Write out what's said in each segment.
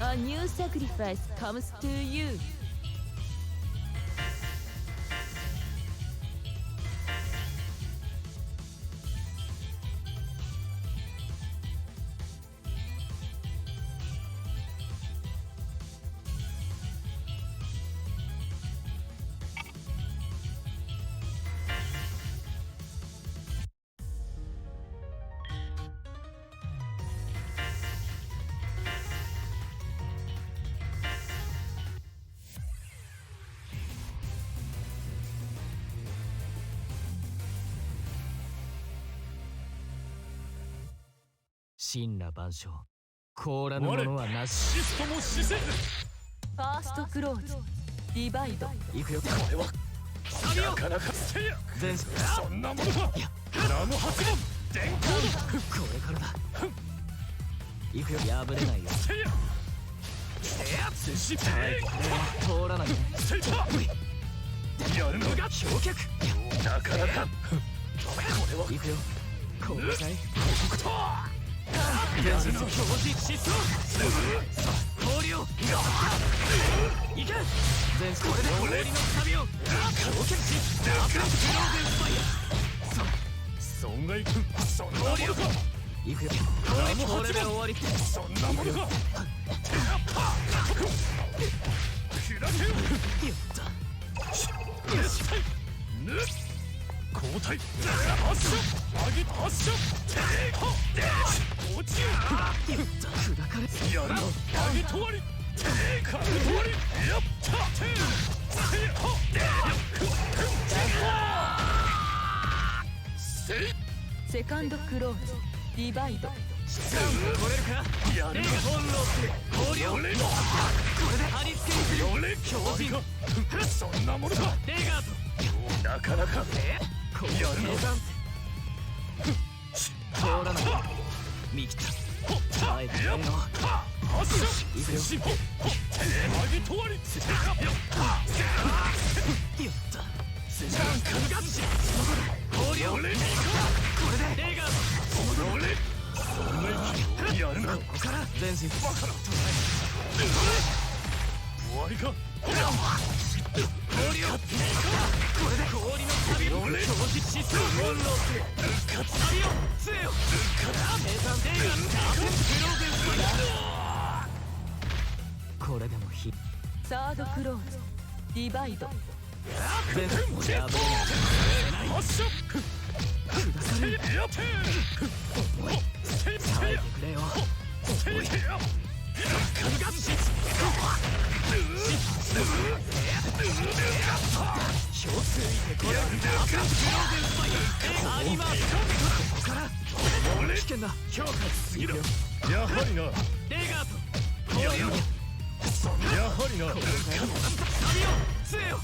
A new sacrifice comes to you. 神羅万象、凍らぬものはなし。シストも死せ。ファーストクローズ、ディバイド。行くよ。これはなかなかせや。全そんなものはナム発問電光。これからだ。行くよ。破れないよ。せやせやせしはい、通らないね。せいたやるのが氷脚。なかなかこれは行くよ。これかい。やるの表示しそう氷をいけ。全これで氷の旅を氷脚しダブルスローデンスパイア。損害君そんなものか。行くよ。これで終わり。そんなものか。手がパー開けよ。やった。ぬ交代発射上げ発射テイク落ちよ。やった。砕かれ。やるの上げとわりテイク上げとわりやったテイクセカンドクローズ、ディバイド。取れるか。やるの本能氷をこれで貼り付けにする。強靭そんなものか。デガート。なかなかやるの通らない。見切った。耐えてよ。発射行くよ。上げとわりやった。氷をこれでデガート。やるのここから前進。バカな終わりか。氷をこれで氷の旅を表示しそう。翻弄する。旅を杖を生産デガート。プロデンスこれでも火。サードクローズ、ディバイド。全然破れない。発射砕かれる。やって耐えてくれよ。危険だ。強化すぎる。やはりな。デガート。やはりな。旅を杖をこ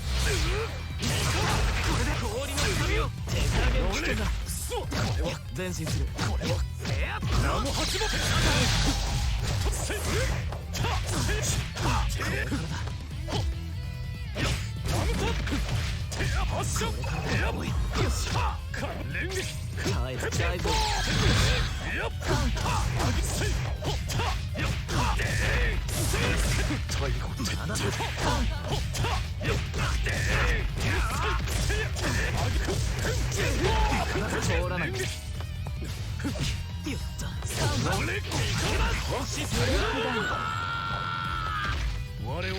れで氷の旅を手加減危険だ。前進する。これはナム発動。発射よし連撃耐えて大丈夫。やっぱ最後徹底通らない。やった。我々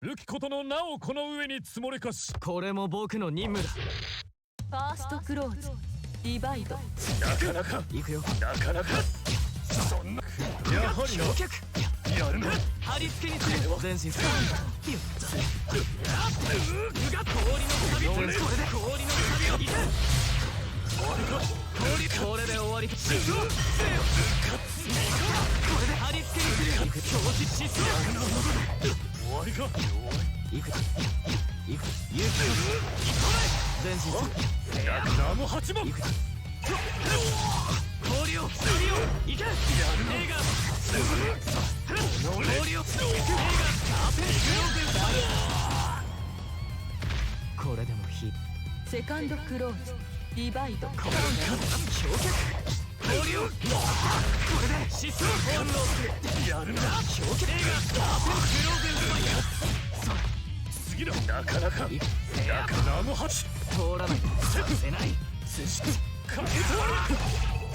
武器ことの名をこの上に積もれかし。これも僕の任務だ。ファーストクローズ、ディバイド。なかなか行くよ。なかなかそんなやはりな。氷脚。やるな。貼り付けにする。前進する。やった。氷の旅。これで氷の旅を。いけ。これで終わり。これで貼り付けにする。表示しそう。終わりか。行く。行く。勇気を前進する。ナム8番。氷を行け。やるの。氷をこれでも火。セカンドクローズ、ディバイド。氷脚。氷をこれで疾走翻弄する。やるな氷結映画アペンクローゼンスパイア。次だ。なかなかナムハチ通らないさせない。接しかけとわり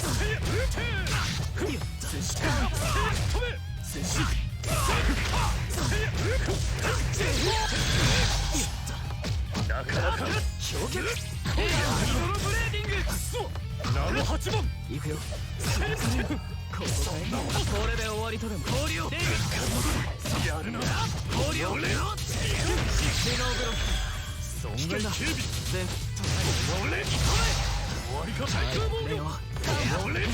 せや撃て接し止め接しせや撃てなかなか氷結エアミドルブレーディング。くそナム8番行くよ。せやこれで終わりとでも。氷をやるな氷を俺のシノーブロッ損害警備全俺終わりか対空防御俺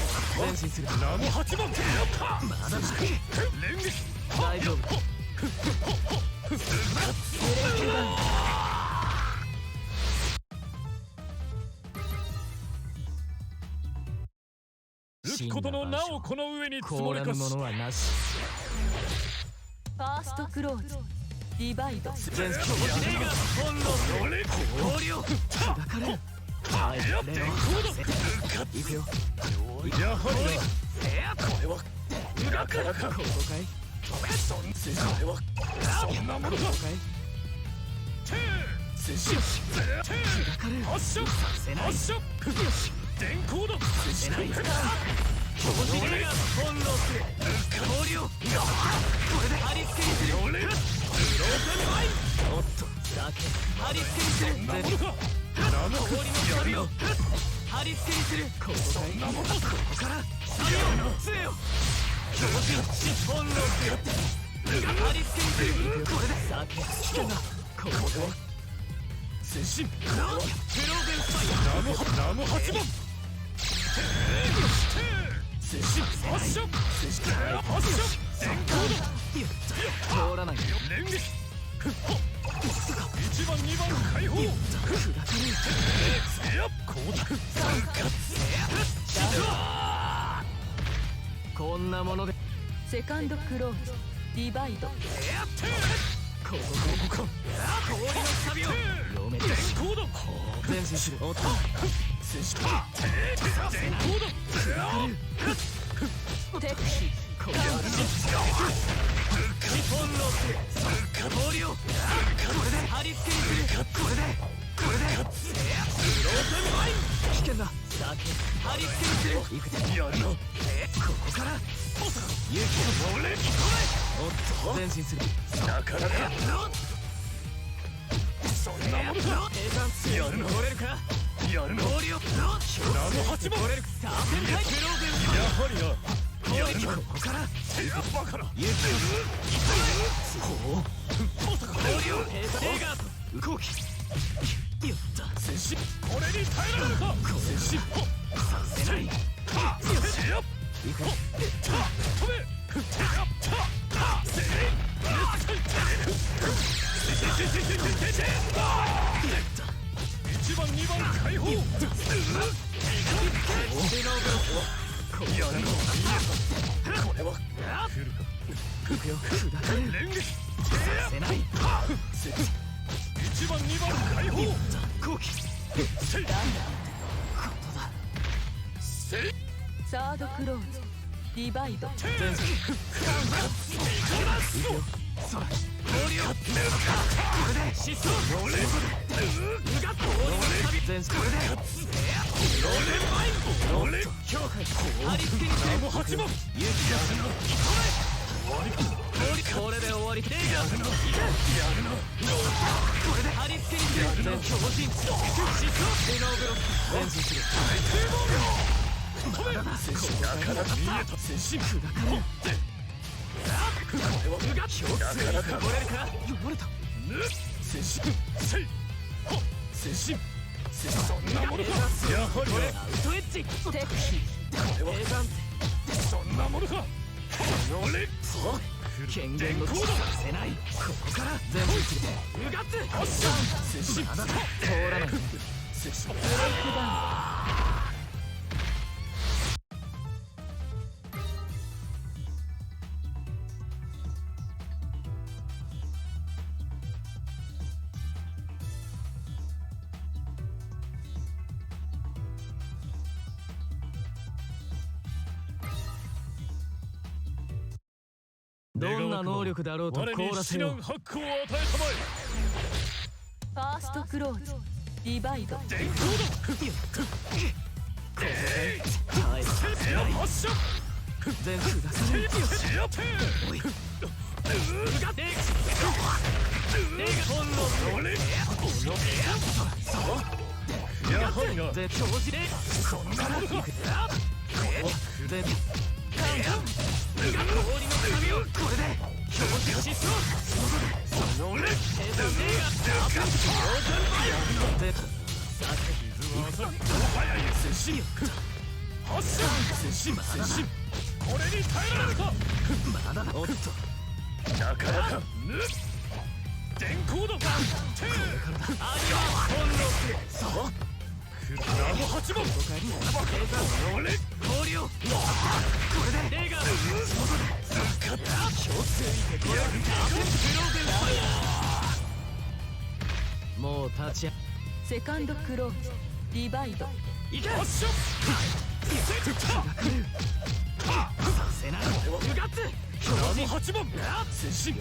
前進する。ナム8番やったまだだ。連撃大丈夫。撃つことの名をこの上に積も凍らぬりかしものはなし。ファーストクローズディバイド。全強映画翻弄俺氷を砕かれる。はいやっていこうだ行くよ。やはりなせやこれはなかなかここかいそれはそんなものか接し砕かれる。発射せない。発射電光だせない。強靭映画翻弄する。氷をこれで貼り付けにする。俺ローテンワイン。おっとだけ貼り付けにする。なものかナム氷のサビを貼り付けにする。ここかいここからサビを杖を強靭翻弄する。貼り付けにする。これで酒危険だ。ここで接進クローゼンスパイナム8番接進発射接し発射電光だア通らない。連撃1番2番解放砕かれる。せやこうだこんなものでセカンドクローズディバイド。ここか氷のサビを読めて電光だ前進する。おっと接し電光だテクこれ翻弄する。氷をこれで貼り付けにする。これでローテンワイン危険だ。だけ貼り付けにする。いくぜ。やるなここから勇気を俺おっと前進する。なかなかそんなものか平山強く取れるか。やるな氷をナム8番取れるか。さあ展開クローゼンスやはりなやるなここからせやバカな勇気を氷を映画と動きやった接しこれに耐えられるか接しさせない。せやいく止め1番2番解放シノーブロックやるのこれは来るか行くよ。砕かれる。連撃させない。1番2番解放後期せいことだ。せいサードクローズディバイド。前進そら氷をこれで疾走俺が氷の旅前進これで俺強化貼り付けにする。ナム8番勇気がこれで終わり。レイガーこれで貼り付けにする。全強靭疾走シノーブロック前進する。止めなかなか見えた接進砕かれる。これはうが強なかなかこれるか。読まれた。接進せい接進そんなものかやはりこれなアウトエッジテクこれは平山そんなものか俺権限の電光ださせない。ここから全部する。うがつ発射接進まだだ通らない。接進ブレイクダウン。どんな能力だろうと凍らせよう。ハックを与えたまえ。ファーストクローズディバイド。電光だ。発射。全空だ。シアテー。やはりな。絶表示でそんなものか。全氷の髪をこれで表示しそう。その俺。手だねが傷は浅い。もはや接近。発射。接近。これに耐えられるか。まだおっとなかなか。電光だ。ありは本能そうナム8番。俺氷をこれでレーガー使った。もう立ちセカンドクローズディバイド。いけ発射。させないうがつナム8番。接近。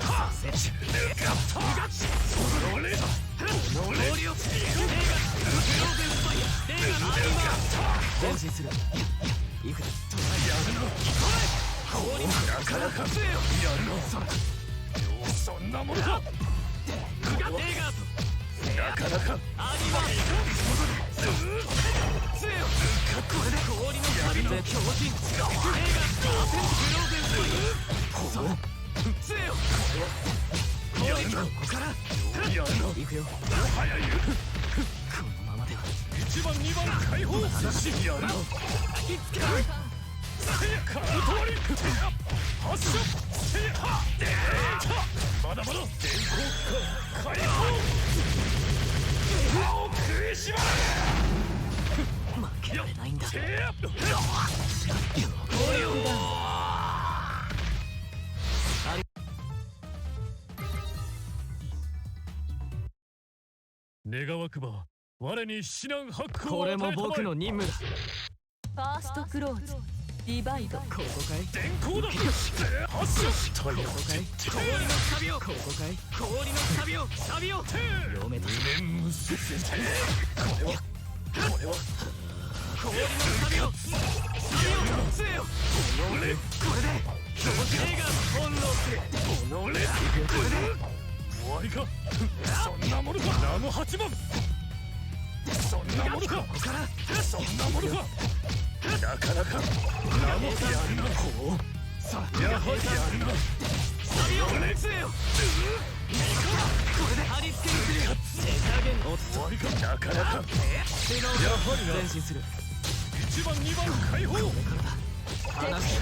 俺氷をレーガー前進する。いく氷なかなかやるの。そんなものか。レーガーとなかなか。アリは杖よこれで氷の旅の強靭レーガーグローベンス杖よ氷ここからやるの。行くよ。もはや言う。このままでは1番2番解放。やるの。引っつけろ。カウント割り。発射。まだまだ。電光解放。歯を食いしばれ。負けられないんだ。氷を願わくば我に至難ハックをこ与えたまえ。れも僕の任務だ。ファーストクローズディバイド。ここかい電光だ。発射。ここかい氷の旅をここかい氷の旅を読めた。無念無視せて。これは氷の旅を杖よこれで手が本能する。これ終わりか。そんなものか。ナム8番。そんなものか。そんなものか。なかなか。ナムやるな。やはりやるな。旅を杖よこれで貼り付けにする。手加減終わりか。なかなか。やはりな。前進する。 1番2番解放。離す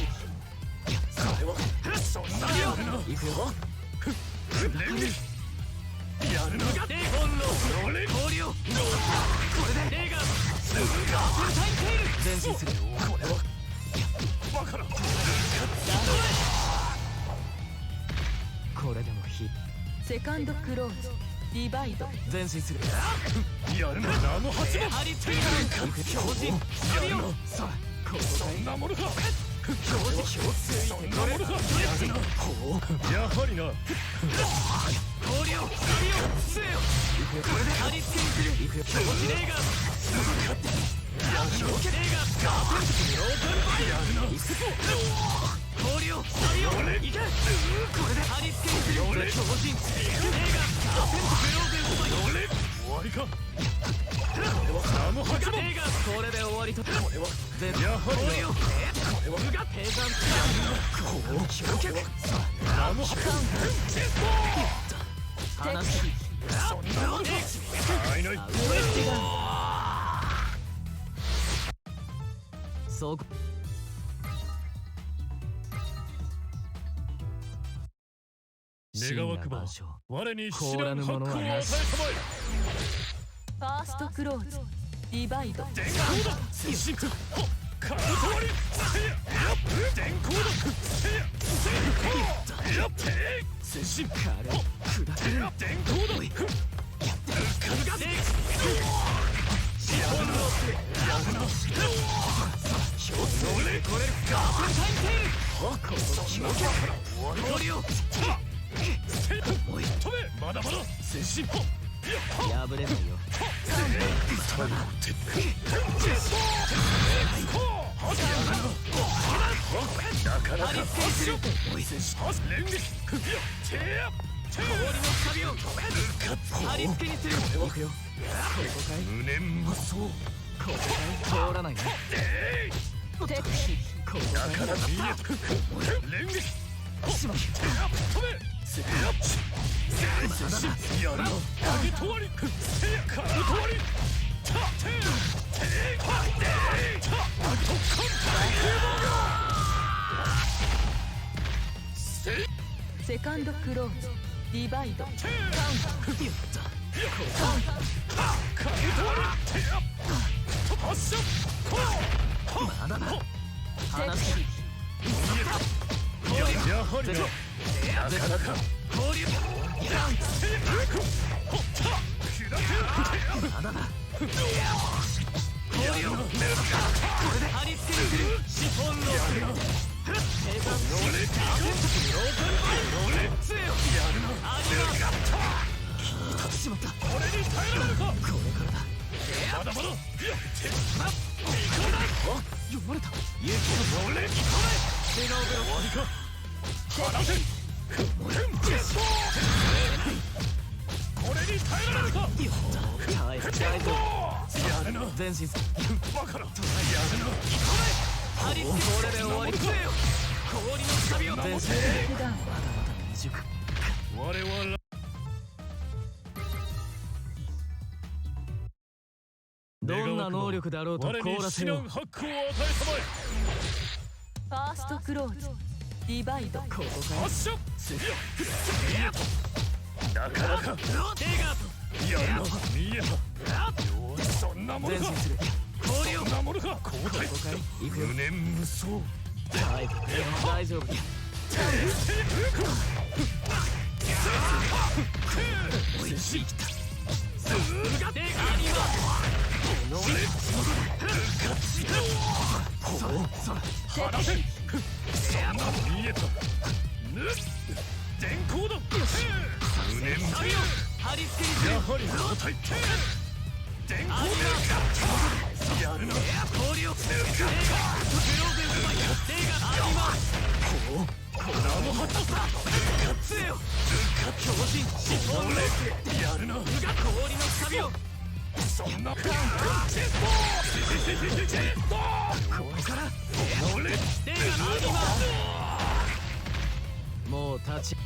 そんなやるな。行くよ。やるな。本能俺氷をこれでレーガーフルタイムテール前進する。これはバカな。これでもセカンドクローズディバイド。前進する。やるな。ナム8番。張り付ける強靭旅をさあここそんなものか。強靭そんなものか。やはりな。氷を旅を杖よこれで張り付けにする。強靭レーガー強靭レーガーガーテン氷を旅をいけこれで張り付けにする。強靭レーガーガーテングローベンスパイ終わりか。ナム8番。レーガーこれで終わりと。やはりな。ペザンナム8番。離すそんなものか。ないない。そう願わくば我に至難ハックを与えたまえ。ファーストクローズディバイド。電光だ。接近。カウント割り。電光だ。やって接近。軽く砕ける。電光だ。氷をおい飛べまだまだ前進破れないよ。なかなか張り付けにする。連撃氷の壁を張り付けにする。行くよ。ここかい。無念無双ここかい。通らないね。敵ここかい。なかなか見え連撃しまっ飛べやるな影とわりせやからとわりたててかてたあとかセカンドクローズディバイドやったかとわりてや発射まだな話すやはりなかなか氷をまだな氷をこれで張り付けにする。シフォンロー生産杖よありがしまった。こ俺に耐えられるかれからだ。まだまだ読まれた。俺に笑顔ベロ終わりか放てこれに耐えられるか大丈夫。やるな前進する。バカなやるな張り付けこれで終わり。杖よ氷の旅を前進する。普段まだまだ未熟。我はどんな能力だろうと我に凍らせよう。至難ハックを与えたまえファーストクローズディバイドここかい。発射なかなかデガーやるな見えたよしそんなものか前進する。氷をそんなものか交代ここかい。行くよ。無念無双はい大丈夫。前進デガーリバ放てそんな見えた電光だ無念無旅を張り付けにする。やはり交代電光でやるな氷をデガーグローベンスマイデガーアリマこのもはた杖よ強靭シフォンローやるな氷の旅をそんなここから俺デガーアリマもう立ち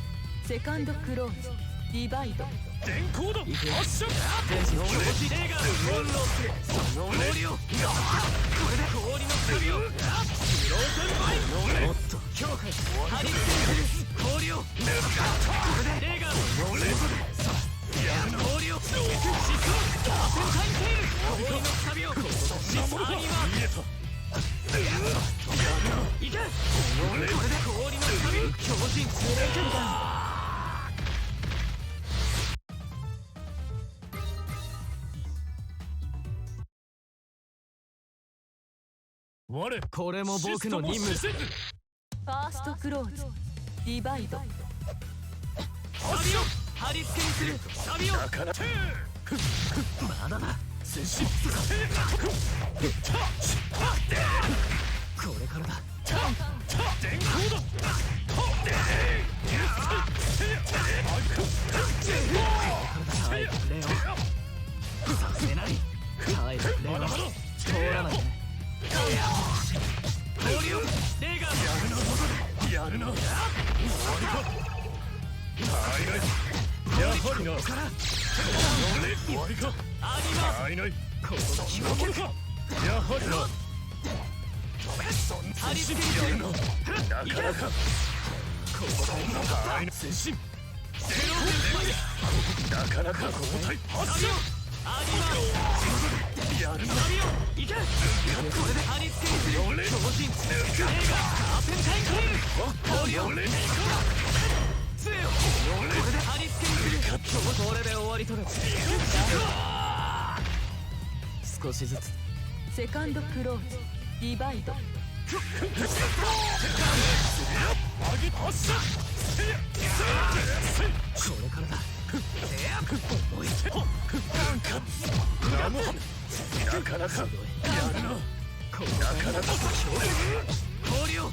セカンドクローズディバイド電光だ発射前進強靭デガーフォンロー氷をこれで氷の旅をグローベンマイもっと強化張り付けにする。氷をこれでデガー氷をシスアセンタインテール氷の旅をシスアニマ見えたいけこれで氷の旅強靭レジェンダ我これも僕の任務だ。ファーストクローズディバイド旅を張り付けにする。旅をだからまだだ。前進これからだ。電光だ耐えてくれよ。させない。耐えてくれよ。通らないね。氷をデガーやるな終わりかやはりな終わりかアニマないないここそんなものかやはりな張り付けにする。なかなかないな前進なかなか交代発射アニマやるな旅をいけこれで張り付けにする。俺強靭デガーカーペンタインテール氷を俺杖よこれで張り付けにする。これで終わりとる。少しずつセカンドクローズディバイドれからだ。なかなかやるな。氷をこ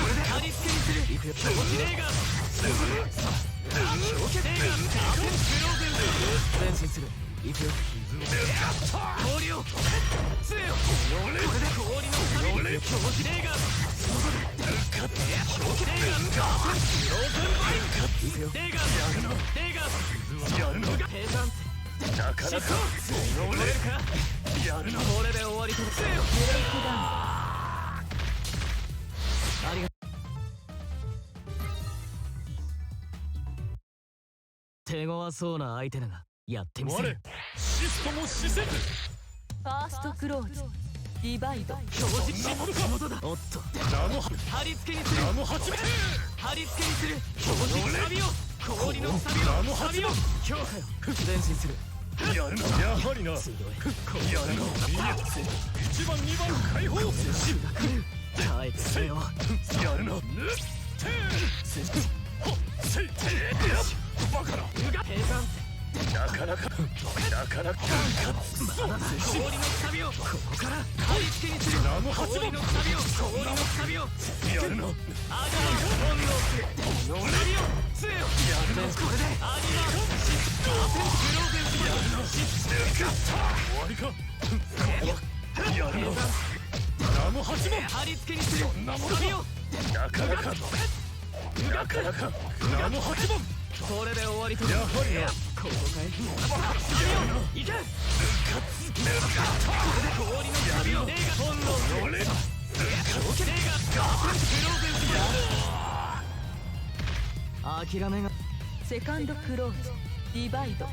れで貼り付けにする。狂気レーガー前進する。行くよ。氷を杖よ。これで氷の神狂気レーガー狂気レーガー行くよ。レーガーやるの計算なかなか乗れるか。やるのこれで終わりとせよ。ありがとう。手強そうな相手だがやってみせる。シフトも施設。ファーストクローズディバイド。標識し元だ。おっと貼り付けにする。貼り付けにする。標識サビを氷のサビをサビを強化よ。前進する。やるな。やはりな。やるな。1番2番解放。耐えてせよ。やるな。バカな。計算なかなか氷のサビをここから貼り付けにする。氷のサビを氷のサビをやるな。アニマ本能する。サビを杖よ。これでアニマグローゼンスやるの。終わりか。やるな。ナム8番貼り付けにする。サビをなかなかナム8番これで終わりと。やはりな。ここかい。サビをいけ。これで氷のサビをレーガ本能する。レーガグローゼンスや諦めが。セカンドクローズディバイド。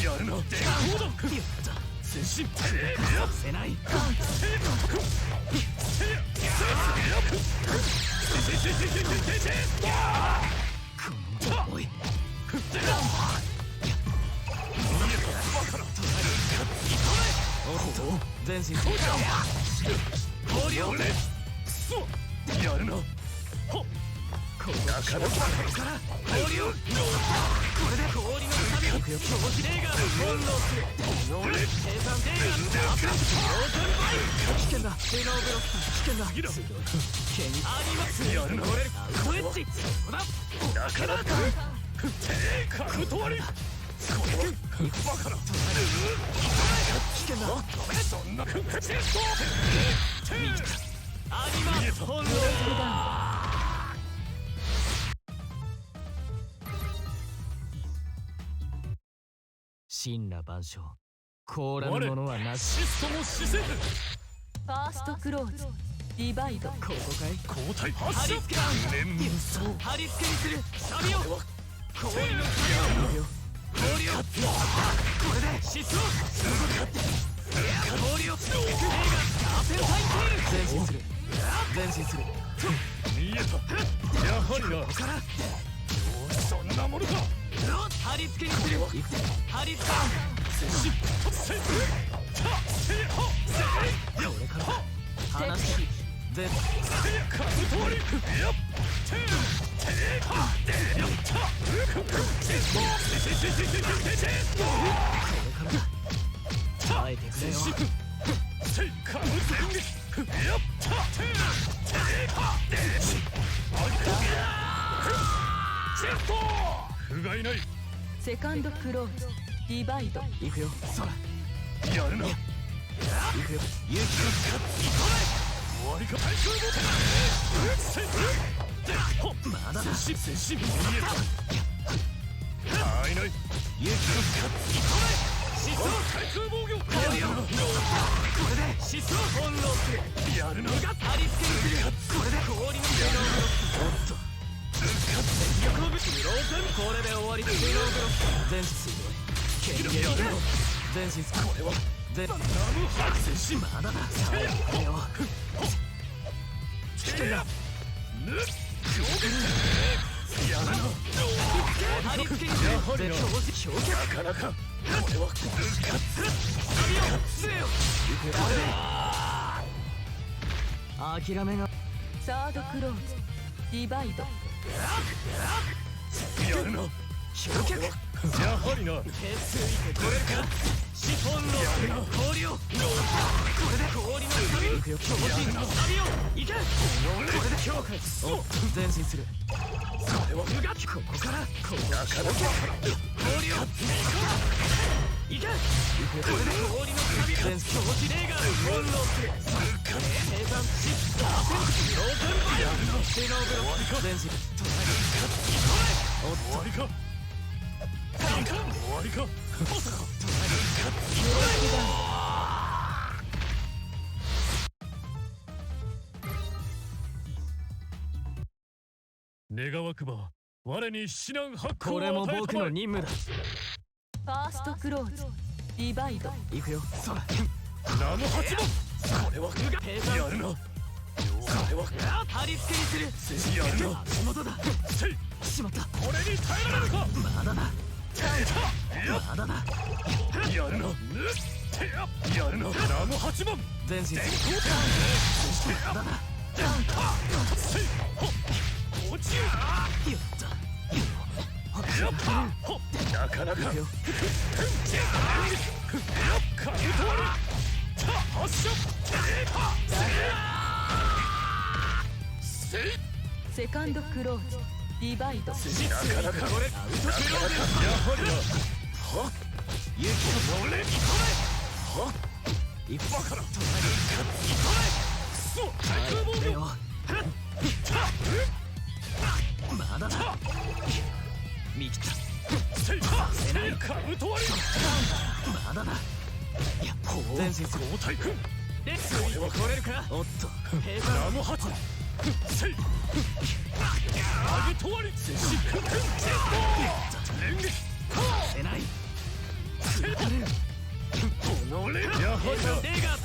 やるな。接進せない。おいおっと前進する。氷をやるな。なかなか氷をこれで氷のサビを狂気レーガー本能する。計算レーガー危険だ。レノーブロック危険だ。ありますやるな。これウェッジそうだ。なかなかカブト割り。バカな。危険だ。そんなアニマ本能する。神羅万象凍らぬものはなし。シストも施設。ファーストクローズディバイド。ここかい。交代貼発射。り付けだ。貼り付けにする。サビを氷のサビを氷をこれで疾走。氷をレーガーカーペンタインテール前進する。前進する。見えた。やはりな。からそんなものか。貼り付けにする。貼り付け。これから話す。全これから耐えてくれよ。不甲斐ない。セカンドクローズディバイド。行くよ。そらやるな。行くよ。勇気の終わりか。まだだ。接進見えた。いない。勇気の疾走対空防御。氷をこれで疾走本能する。やるな。貼り付けにする。これで氷のレノーブロック。おっと全力をぶちローゼン。これで終わり。レノーブロック前進する。剣撃前進する。これは前ナムハ接進。まだだ。耐えてくれよ。危険だ。やるな。貼り付けにする。全強撃。なかなか。これはサビを杖よ。これで諦めがサードクローズディバイド。やるな。氷脚やはりな。手ついてこれるか。シフォンの氷をこれで氷のサビを強靭のサビをいけ。これで強化お前進する。それをうがきここからこうなかなか氷をいけ。これで氷のサビを強靭レーガー本能する。生産シフトローテンバイアシノブロック前進終わりか。終わりか。まさか。願わくば我に指南発行これもを与えたまえ。僕の任務だ。ファーストクローズディバイド。行くよ。そらナム八番。それはやるな。それは貼り付けにする。やるな。足元だ。せい。しまった。これに耐えられるか。まだだ。まだだ。やるな。やるな。ナム八番。前進する。まだだ。せい。落ちる。やったやっぱなかなかカウント割り発射セカンドクローズディバイド。なかなかこれやはりな。はっ勇気の俺にこれはっ行くバカなくそはい防御よまだだ。見切った。せいカウント割りまだだ。いや前進する。交代君でついてこれるか。おっと兵ナ団ム八せいアゲト割りシック君連撃せない。せいこのレやはりな。レーガー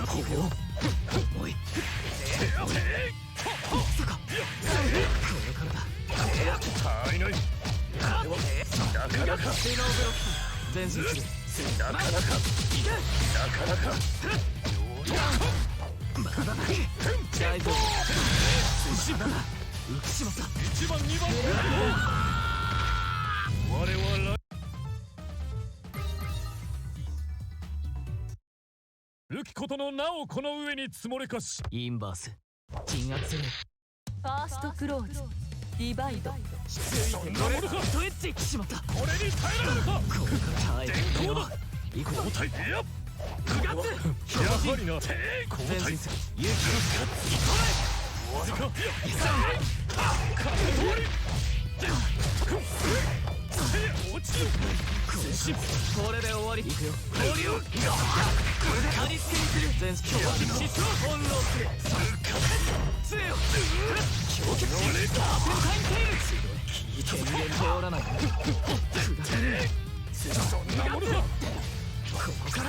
ここおいまさかこれからだ。足りない。なかなかシノーブロック前進する。なかなかなかなかまだだ。大丈夫。まだだ。浮きしまった。1番2番我々ルキことの名をこの上に積もれかし。インバース鎮圧する。ファーストクローズディバイド。そんなものか。トエッチしまった。ここれに耐えられるか。れから耐え電光だ。行くぞ。交代やっやはりな。交代前進する。勇終わりか。カウント割り落ちる。気これで終わり。行くよ。氷をこれで貼り付けにする。前進思想本能する。杖を氷結しラーペンタインテイル。権限通らない。そんなものか。ここから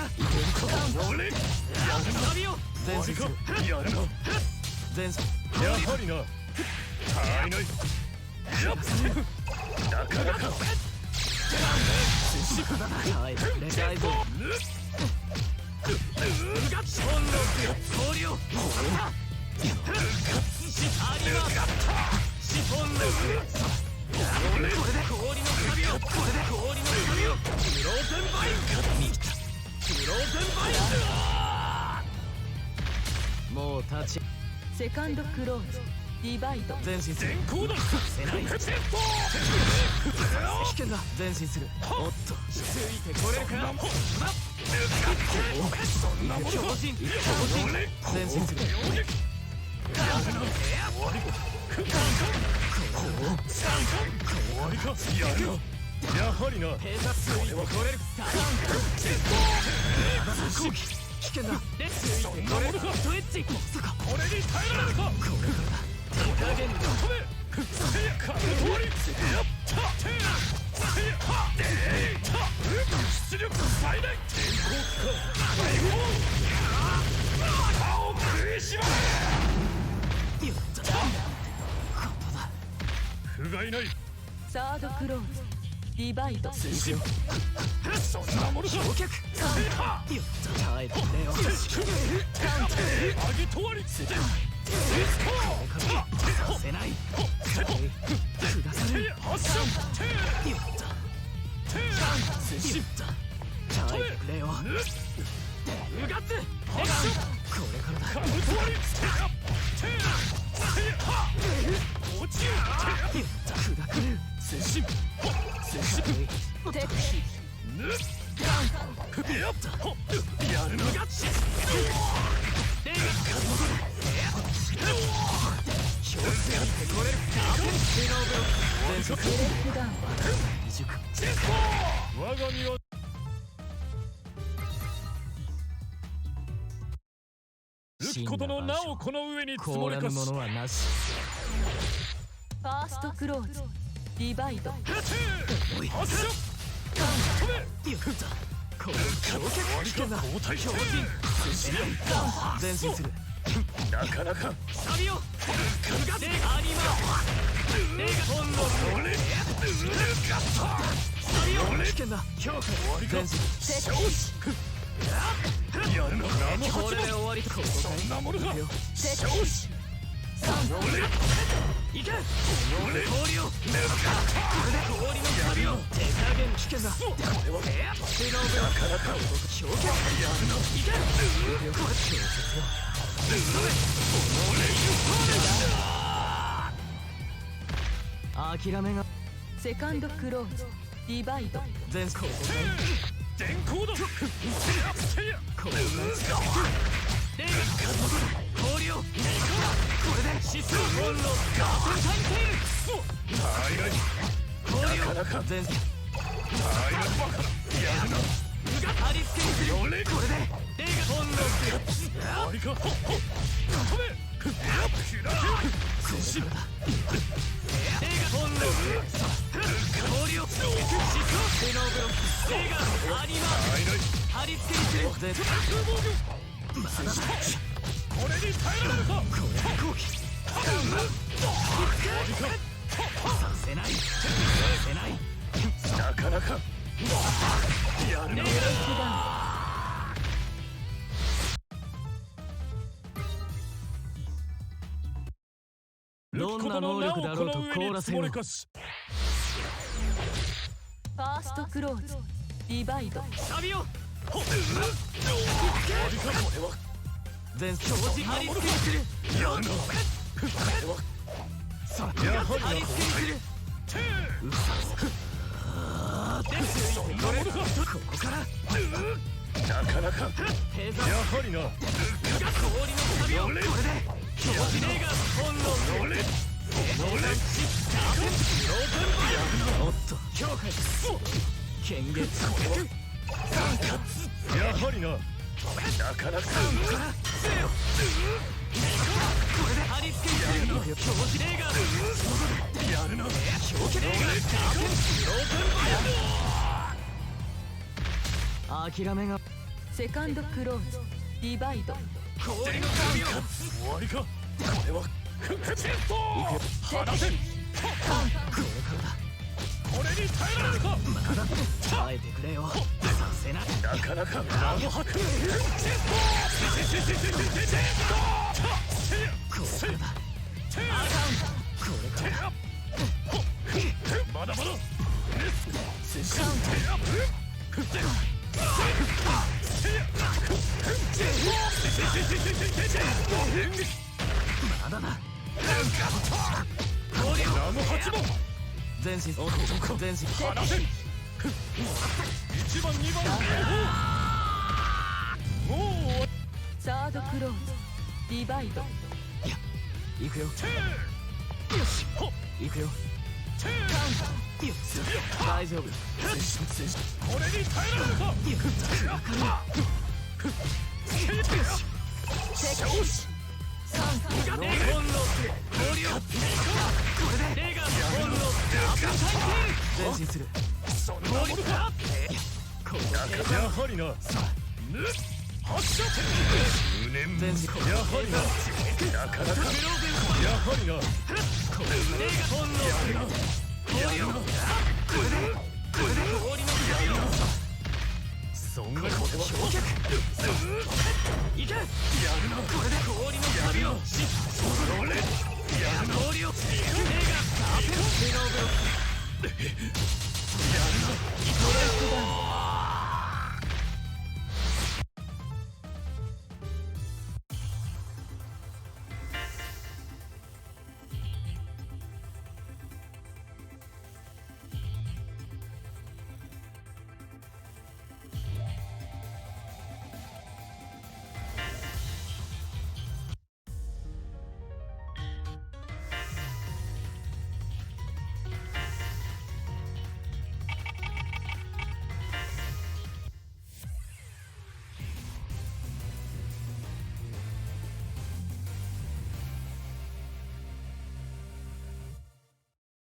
俺旅を前進する。やるな。前進。やはりな。足りない。やっなかなかはい、大丈夫。本能する。氷をありますシフォンのこれで氷のサビをこれで氷のサビをクローゼンバイン見た。クローゼンバインもう立ち。セカンドクローズディバイド。前進する。電光だ。せない。危険だ。前進する。おっとついてこれるか。そんなものか。強靭前進する。終わりか。やるな。やはりな。兵察ついてこれるか。危険だ。ついてこれるか。トエッチまさかこれに耐えられるか。これからだ。手加減だ。止めカウント割りやった出力最大天候機関顔を食いしばれ。やったことだ。不甲斐ない。サードクローズディバイド。推進。そんなものか。焼却。やった。耐耐えてくれよ。アギトワリツさせない。下さる。発射よっと。耐えてくれよ。うがつ。これからだ。カブトワリツ落ちる砕かれる。接触敵やったやるのが我が身は撃つことの名をこの上に積もりかすものはなし。ファーストクローズディバイド発射よっと。これ割か交代前進する。なかなかサビオアニマ本能俺サビオ危険だ。前進やるのかこれで終わり。こそんなものか敵いけ氷をこれで氷のサビオ手加減危険だ。これはなかなか氷結やるのいけこれ調節よ。諦めがセカンドクローズディバイド前後電光だせや氷をこれで疾走本能ガーテンタイムテイル氷をなかなか前進あいらバカだやるな貼り付けにする。これで本能ありか飛べこれだ本能氷を疾走性能ブロックセガアニマ貼り付けにする。まだだ。これに耐えられるかこれで攻撃させないさせない。なかなかやるなどんな能力だろうと凍らせよう。ファーストクローズディバイドサビオ全強靭貼り付けにする。やるなさやはり貼り付けにする。そんなものかここからなかなか平座やはりな氷のサビオこれで強靭レーガー本能俺おっと強化剣月やはりななかなかこれで貼り付けにする。強靭レーガーやるな強靭レーガー諦めがセカンドクローズディバイド氷のサビオ終わりかこれは復活離せこれからだ。これに耐えられるか耐えてくれよ。させない。なかなかラムハクこれだ。これからだ。まだまだまだだ。ラム八番前進前進離せ1番2番もうサードクローズディバイド行くよ。よし行くよ。大丈夫。これに耐えられるか本能氷をこれでレーガー本能前進する。そんなものかこやはりな発射前進やはりなかなかやはりなレーガー本能氷をこれで氷のサビをそそんなことは氷結いけやるな。これで氷の旅をしそれやるな。氷を手がカーペンテガオブロックやるな。ブレイクダウン。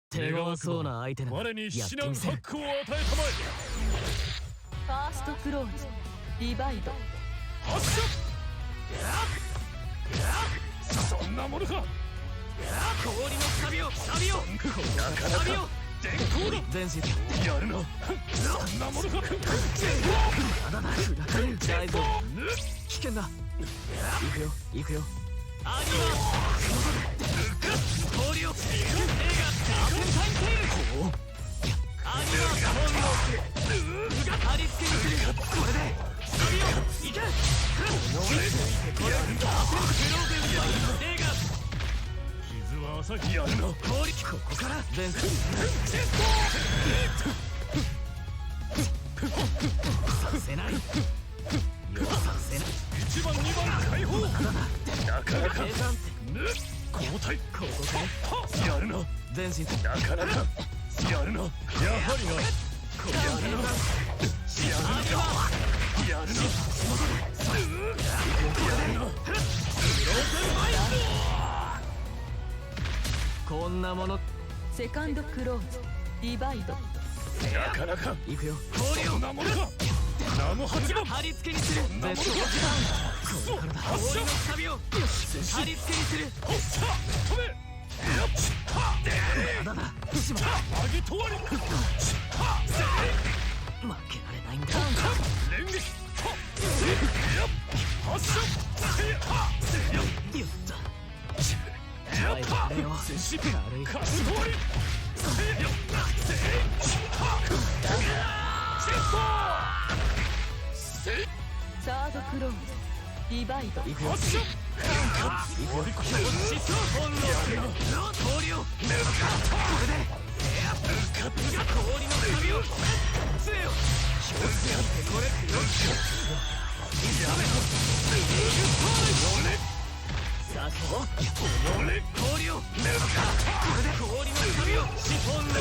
手強そうな相手なら我にやっ至難てみせる。ハックを与えたまえ。ファーストクローズディバイド。発射。そんなものか。氷の旅をなかなか電光だ。全身やるな。そんなものか。まだな。大丈夫。危険だ。行くよ行くよ。アニマ氷を映画カーペンタインテール。アニマ本能貼り付けにする。これで旅をいけ。これカーペンクローゼン映画傷は浅きやるな。氷ここから全身させないさせない。1番2番解放。なかなか計算交代。ここかやるな。全身なかなかやるな。やはりな。やるな。やるな。こんなものセカンドクローズディバイド。なかなか行くよ。そんなものか。ナム8番貼り付けにする。全身氷の旅を貼り付けにする。おっしゃ止め。やっまだだ。上げとわり。負けられないんだ。連撃。発射。言ったやったれよ。軽いカスとわり。サードクローズディバイド。行くよ。発射。行くよ。疾走本能氷をこれで氷の旅を杖をこれさせ氷をこれで氷の旅を資本の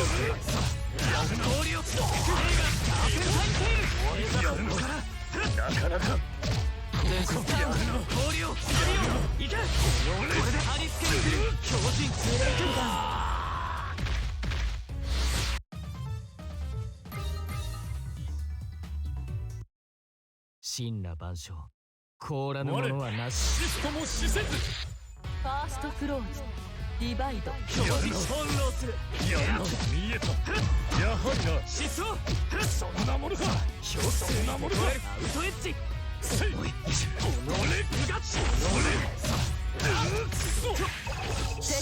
氷を手がカーペンタインテール。やるのか。なかなか全身氷を旅をいけ。これで貼り付けにする。強靭神羅万象凍らぬものはなし。シストも施設。ファーストクローズディバイド。強靭翻弄する。やるな。見えた。やはりな。疾走そんなものか。そんなものか。アウトエッジせい。おいガチ。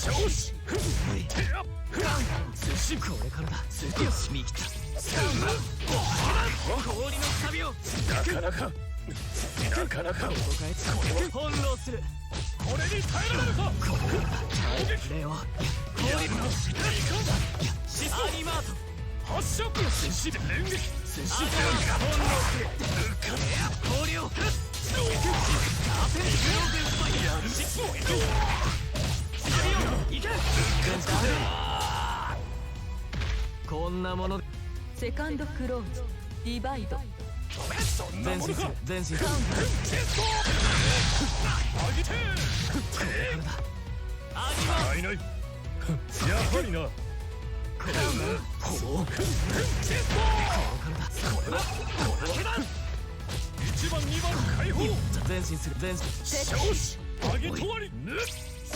よし。これからだ。よし見切った。氷の旅をなかなかなかなか翻弄する。これに耐えられるか。レオ氷のアニマート発射。連撃。翻弄する。氷をカーペンクローゼンスパイヤー旅をいけ。こんなものセカンドクローズディバイド。全身する。全身する。上げて。アニマないない。やはりな。これは1番2番解放。前進する。前進よし。上げとわり。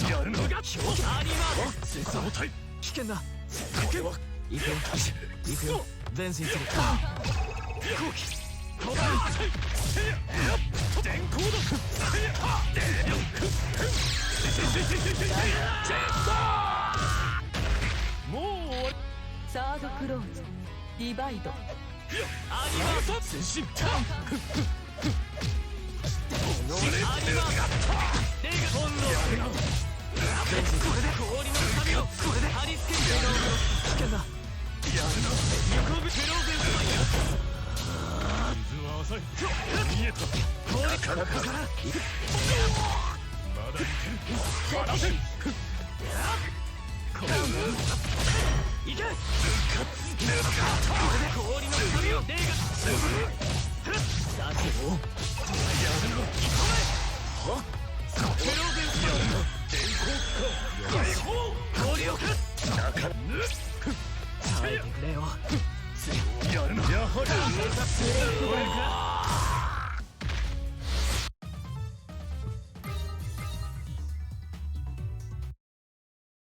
やるな。アニマート交代。危険だ。これは行くよ行くよ。前進する。電光だ。もう終わり。サードクローズディバイド。アリマ前進。アリマレイガ本能これで氷の紙をこれで貼り付ける危険だ。やるな横ぶクローゼンス水は浅い。見えた。氷からまだいける。離せ。いけこれで氷の紙をレイガだけどやるのはクローゼンス解放。氷を耐えてくれよ。やるな。やはり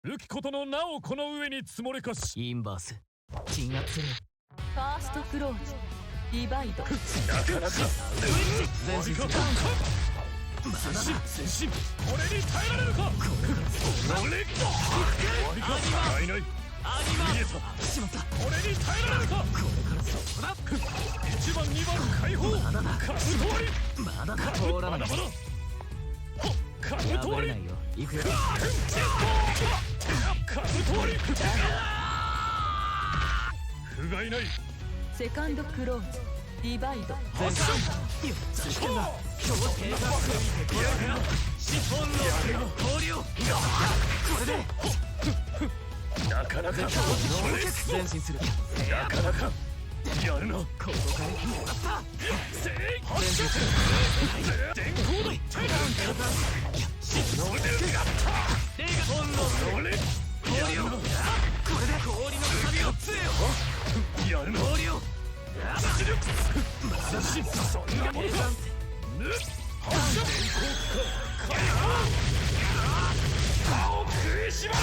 武器ことの名をこの上に積もれかし。インバース鎮圧する。ファーストクローズディバイド。なかなか前進する。前進。これに耐えられるか。俺終わりか。ないない。見えた。しまった。これに耐えられるか。これからそこだ。1番2番解放。まだだ。カブト割り。まだだ。通らない。カブト割り。よ。行くよ。カブト割り。不甲斐ない。セカンドクローズディバイド。前進。危険だ。今日警察これから資本の氷をこれでなかなか前進する。なかなかやるな。ここからもらった前進する。電光だ。レイガ本能俺氷をこれで氷の紙を杖をやるな。氷を実力そんなものか。発射。解放。歯を食いしばれ。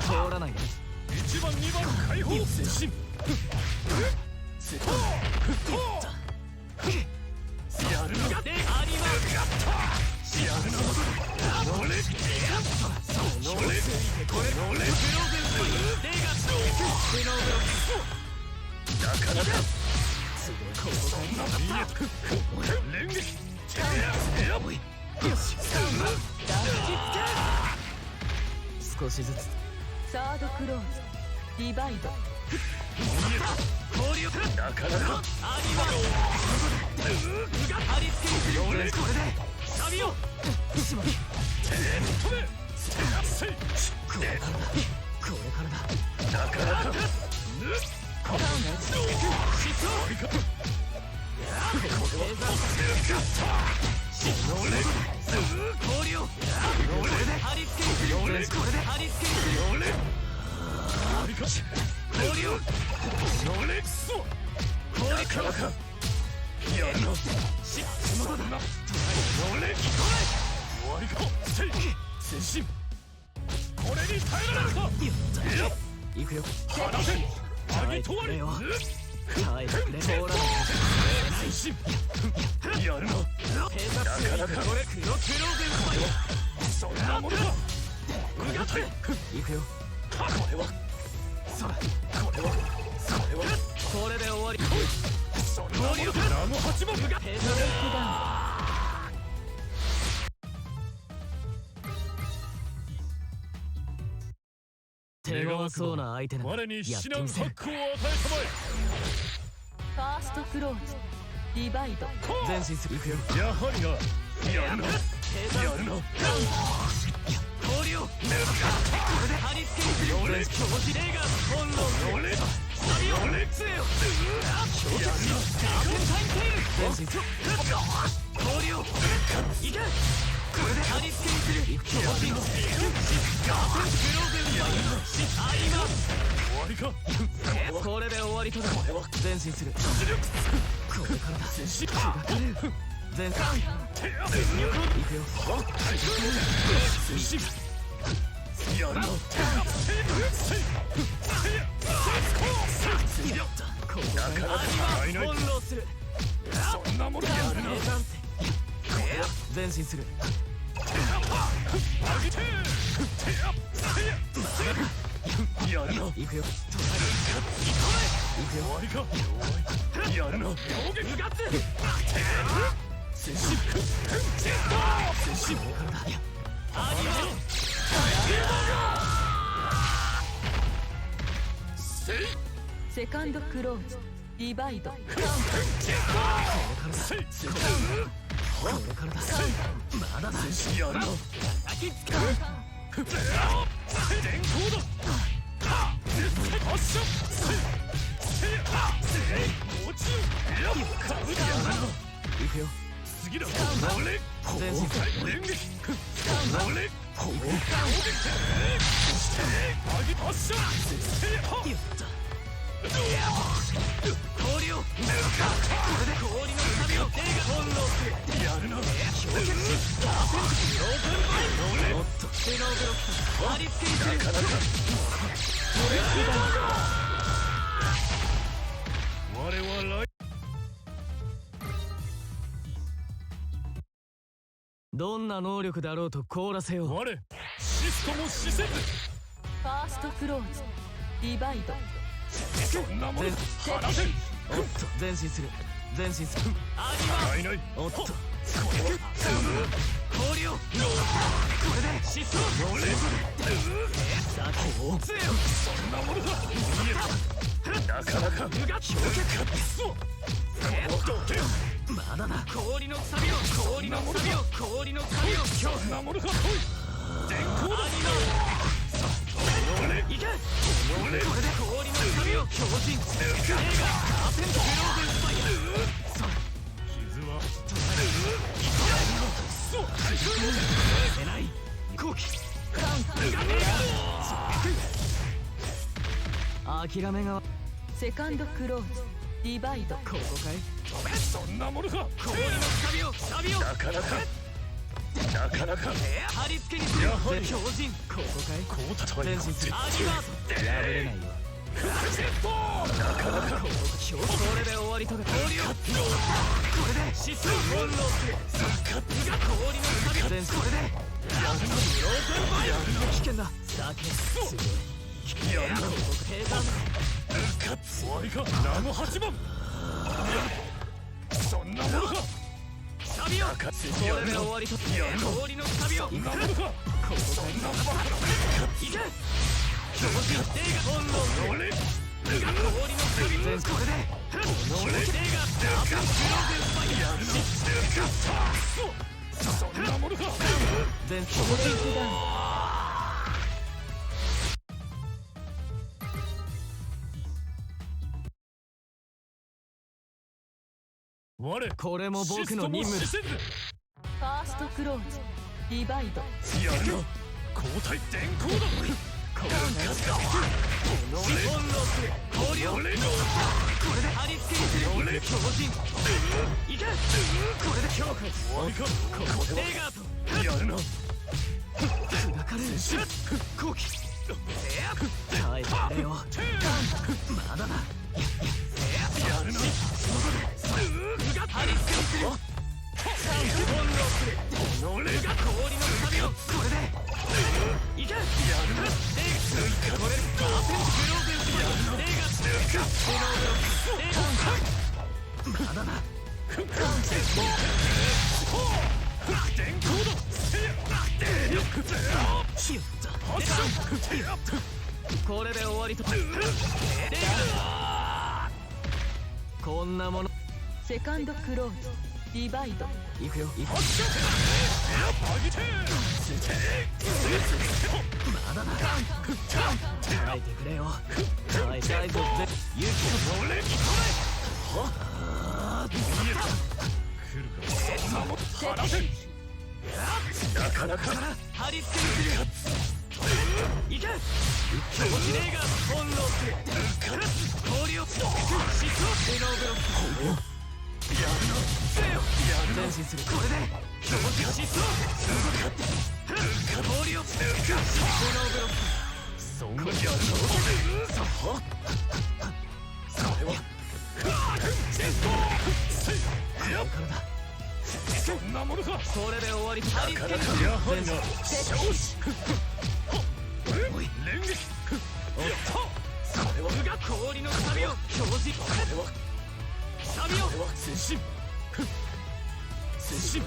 通らない。1番2番解放。前進。やるな。であります。やるな。俺これプローゼンスレイガスブノーブロック。なかなかすごい。ここが見えた。連撃。やばい。よし。少しずつ。サードクローズディバイド。氷をなかなかあります。貼り付けにする。これで紙をしまい。止め。これからだ。これからだ。なかなか氷をこれで貼り付けにする。これで貼り付けにする。氷を俺クソ。なかなかやるな。そんな俺終わりか。前進。これに耐えられるか。行くよ。離せ。上げとわり。耐えてくれ。通らない。前進。やるな。なかなかこれクローゼンスそんなものか。行くよ。これはそらこれはこれで終わり。そんなものか。ナム8番が手強そうな相手なら我にやって至難みせる。ハックを与えたまファーストクローズディバイド。前進する。行くよ。え。やはりな。やるな。やるな。氷をこれで貼り付けにする。俺表示レーガー本能俺サビを杖をやるな。カーペンタインテール。前進する。氷をいけ。これで貼り付けにする。表示のグローゼンスあります。終わりか。これで終わりとだ。前進する。実力これからだ。前進。前進。手当て。行くよ。前進。やるな。こここなかなか使えない。翻弄する。そんなものやるな。前進する。上げてやるな。行くよ。終わりか。やるな。うがつ。接触接触体やありまセカンドクローズディバイド。これからだ。まだだ。やるな。先つか電光だ。発射落ちよ。行くよ。次だ。俺前進する。連撃俺攻撃上げ発射言った氷をこれで氷の旅を手が翻弄する。やるな。氷結おっとスノーブロック貼り付けにする。我はライどんな能力だろうと凍らせよう。我シストも施設。ファーストクローズディバイド。そんなもの離せ。おっと前進する。前進する。ありまないない。おっとこ氷をこれで疾走。さあこう強い。そんなものだ。見えた。なかなかうが氷結まだだ。氷のくさびを氷のくさびを氷のくさびをそんなものか。電光だ。いけ。これで氷のくさびを強靭。映画アーセントグローブンスパイア。傷はせない後期諦めが。セカンドクローズディバイド。ここかい。そんなものか。氷のくさびをくさびをなかなかなかなか貼り付けにする。やはり強靭。ここかい。こう叩いて前進する。アジマート破れないよ。なかなかこれで終わりとが。氷をこれで疾走翻弄する。氷のくさびを前進。これで危険だ。さあすごい。やるな。平坦。終わりか。ナム8番。そんなものか。サビをこれで終わりと。氷のくさびをそんなものか。そんなものか。いけ。強靭手が翻弄。俺氷のくさび。これで手がアーペングローブンスパイア。そんなものか。全強ブレイ靭。クダウン。我これも僕の任務だ。ファーストクローズディバイド。やるな。交代電光だ。翻弄する。氷をこれで貼り付けにする。強靭。いけ。これで強化。終わりか。レガートやるな。砕かれる。後期耐えてくれよ。まだだ。やるな。貼り付けにする。翻弄する。氷のくさびをこれでいけ。やるな。これアーセントグローブンスパイア。レガースノーブロック。レガーまだだ。電光だ。これで終わりと。レガーこんなもの。セカンドクローズディバイド。行くよ。行く。まだだ。耐えてくれよ。耐えて大丈夫ぜ。勇気を俺になかなか貼り付けにする。いけ。強靭レーガー翻弄する。氷を疾走スノーブロック。前進する。これで強靭疾走氷をスノーブロック。そんなやるの。それはここからだ。そんなものか。これで終わり。貼り付ける。やはりな。よし。おい連撃。おっと、それはが氷のサビを表示。これはサビを推進。推進。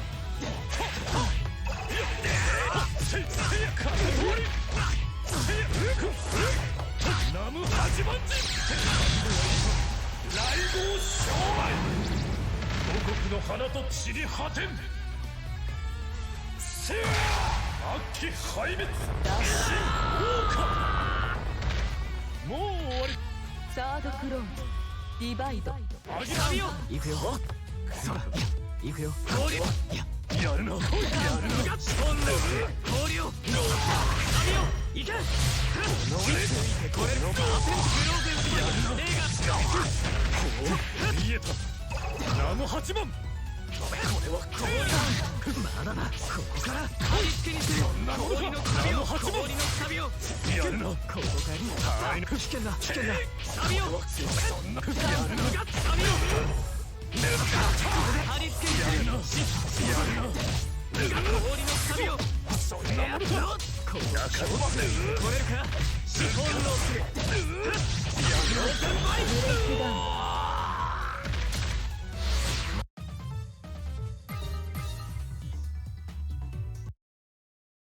ナム八番人。来号商売。五穀の花と散り果てん。せや。悪鬼壊滅。新王か。もう終わり。サードクローズディバイド。サビを行くよ。そら行くよ。氷をやるな。やるな。氷をサビを行け。これのパーセントグローゼンスやるな。レガ見えた。ナム八番。これは氷だ。まだだ。ここから貼り付けにする。氷のサビを氷のサビをやるな。ここかい。危険だ危険だ。サビをそんなやるな。サビを貼り付けにする。やるな。氷のサビをそんなものか。これるか。資本のする。ブレイクダウン。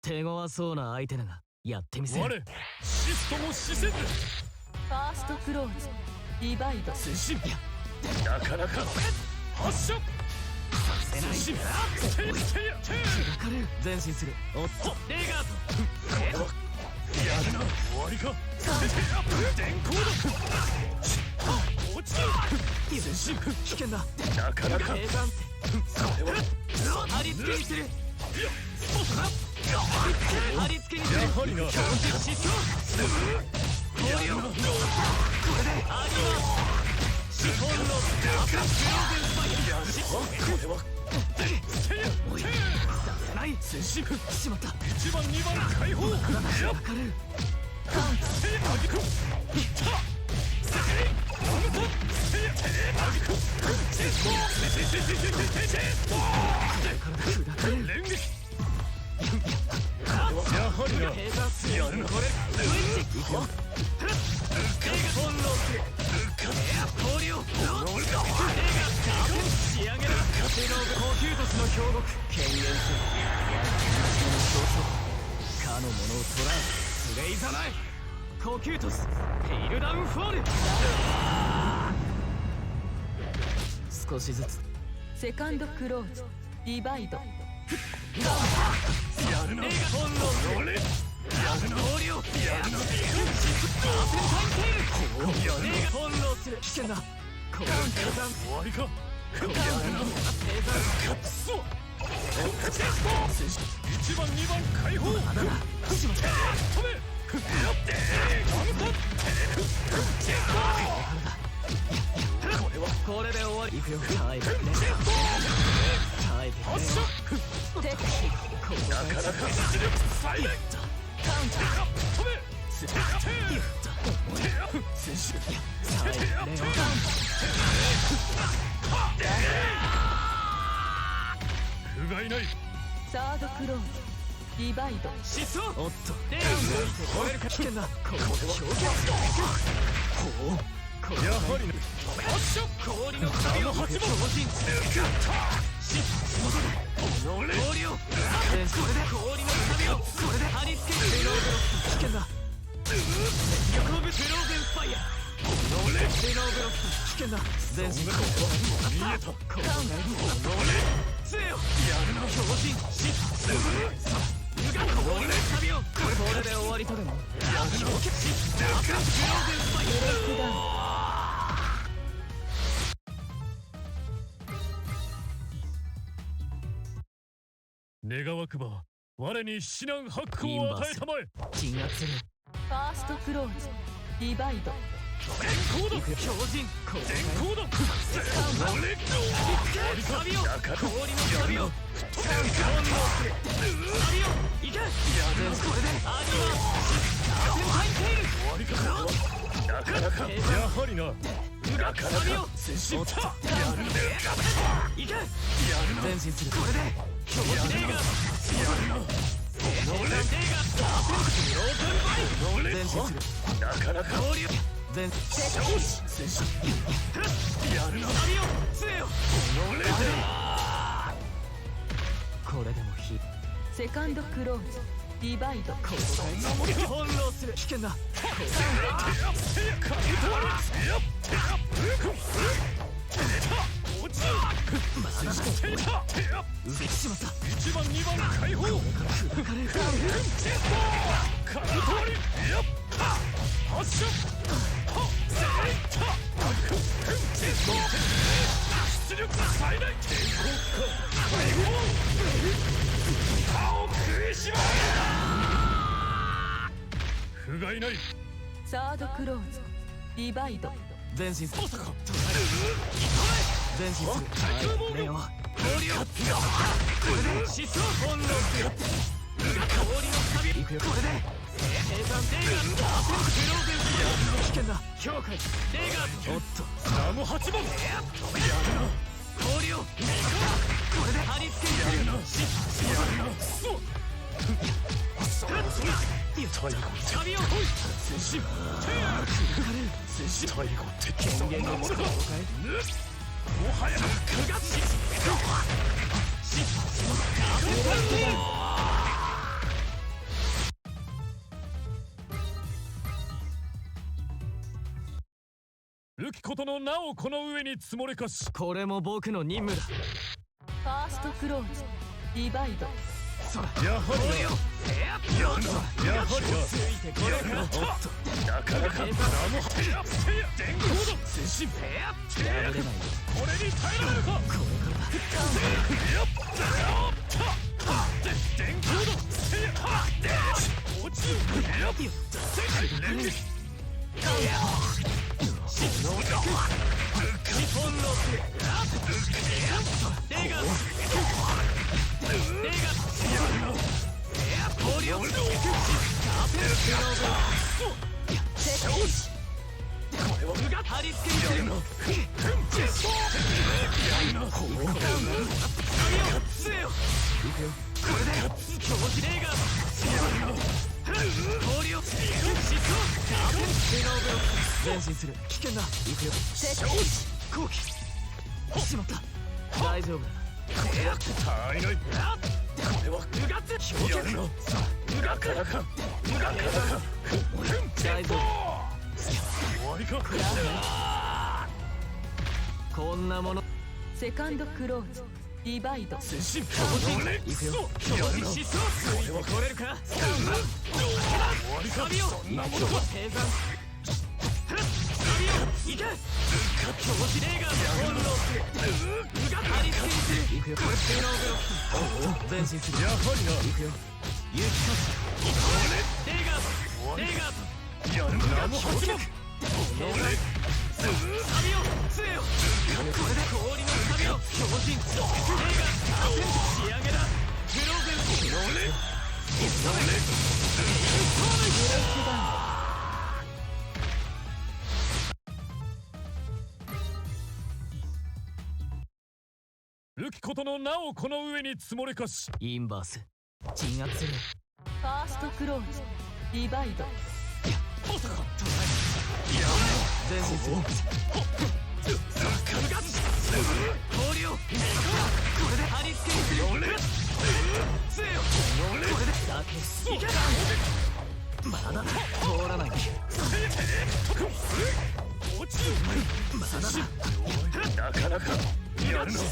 手強そうな相手だがやってみせ我る。シストも視線で。ファーストクローズディバイド。推進。なかなか発射。推進。わかる。前進する。おっとレガート。やるな。終わりか。電光だ。落ちる。推進。危険だ。なかなか。平山それは貼り付けにする。貼り付けにする。やはりな。失踪。氷をこれであります。資本の赤グローゼンスパイア。これはおいさせない。推進。しまった。1番2番解放。わかる。連撃。やはりな。やるな。これいくよ。氷を仕上げる。高級都市の標木権限性。かの者を捕らえスレイザナイ。高級都市ペイルダウンフォール。少しずつ。セカンドクローズディバイド。やるな。レガトンの俺やるな。氷をやるな。レガトンのする。危険だ。この計算終わりか。やるな。計算くそ。1番2番解放。まだだ。しまった。止め。やってこれで終わり。いくよ。耐えてね。耐えてね。発射。テクなかなか実力最大。カウンター。止め。不甲斐ない。サードクローズディバイド。失踪。おっとレーン超えるか。危険だ。ここで氷結。ほうやはり発射。氷のサビを強靭。氷をこれで氷のサビをこれで貼り付ける。レローブロック危険だ。横部グローゼンスパイア。レノーブロック危険だ。前進。見えた。ここが杖よ。やるな。強靭。氷のサビをこれで終わりとでも。やるな。グローゼンスパイア。ブレイクダウン。願わくば我に至難八苦を与えたまえ。鎮圧する。ファーストクローズディバイド。電光だ。強靭。電光だ。俺サビを氷のサビをサビをいけ。これでアニマーセンタインテイル。終わりか。なかなかやはりな。なかなか前進やるねいけ前進するこれで強気レーガー前進するなかなか前進やるなサビを杖よこれでもひセカンドクローズディバイド翻弄する危険だ浮いてしまった1番2番解放砕かれる発射出力最大抵抗解放歯を食いしばる不甲斐ないサードクローズディバイド前進するまさか前進するレオ氷をこれで疾走翻弄する氷のサビ行くよこれで生産レーガーズクローゼンス危険だ境界レーガーズおっとナム8番やるな氷をこれで貼り付けるやるな最後サビを前進前進最後ってそんなものかもはや浮きことのなおこの上に積もれかしこれも僕の任務だファーストクローズディバイドそらやはり氷をやはりついてこれかなかなかナム電光だ前進破れないよこれに耐えられるかこれから電光だ落ちる連撃前進する危険だ行くよ後期しまった大丈夫だ足りないこれはやるななかなか大丈夫終わりかこんなものセカンドクローズディバイド前進行くよやるな疾走ついてこれるか終わりかそんなものか生産行け強気レーガー翻弄する張り付けにする行くよ前進するやはりな行くよ行き勝つレーガーやるなも8番サビを杖よこれで氷のサビを強靭レーガー仕上げだグローゼン浮きことのなおこの上に積もれかしインバース鎮圧するファーストクローズディバイドまさか前進する氷をこれで貼り付けにする杖よこれでだけいけまだ通らない落ちるまだなかなかやるな終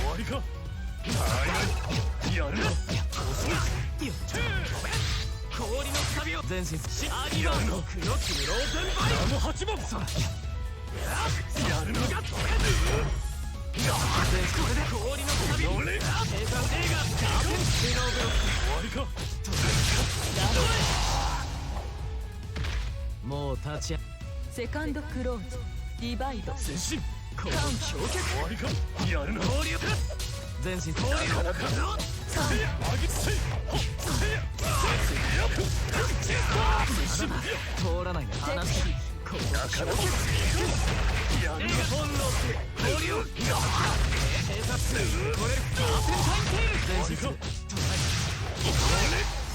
わりかやるな氷のサビを前進しアリバーの黒ローゼンバイナム8番やるなこれで氷のサビ生産レーガー終わりかもう立ちセカンドクローズディバイド前進この氷終わりかやるな氷を前進氷をなかなか上げせい通らないね話ここだから日本の氷を偵察するこれガーテンタインテール前進する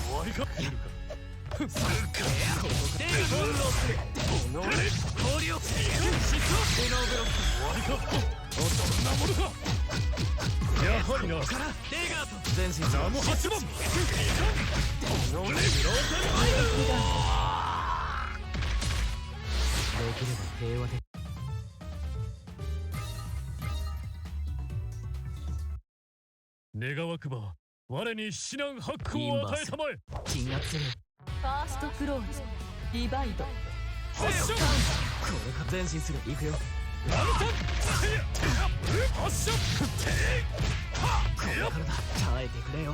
終わりかここで日本の氷を疾走エノーブロック終わりかそんなものかやはりなここからレガート前進するナム8番ノレできれば平和的願わくば我に至難八苦を与えたまえ鎮圧するファーストクローズディバイド発射これが前進する行くよラルタン発射これからだ耐えてくれよ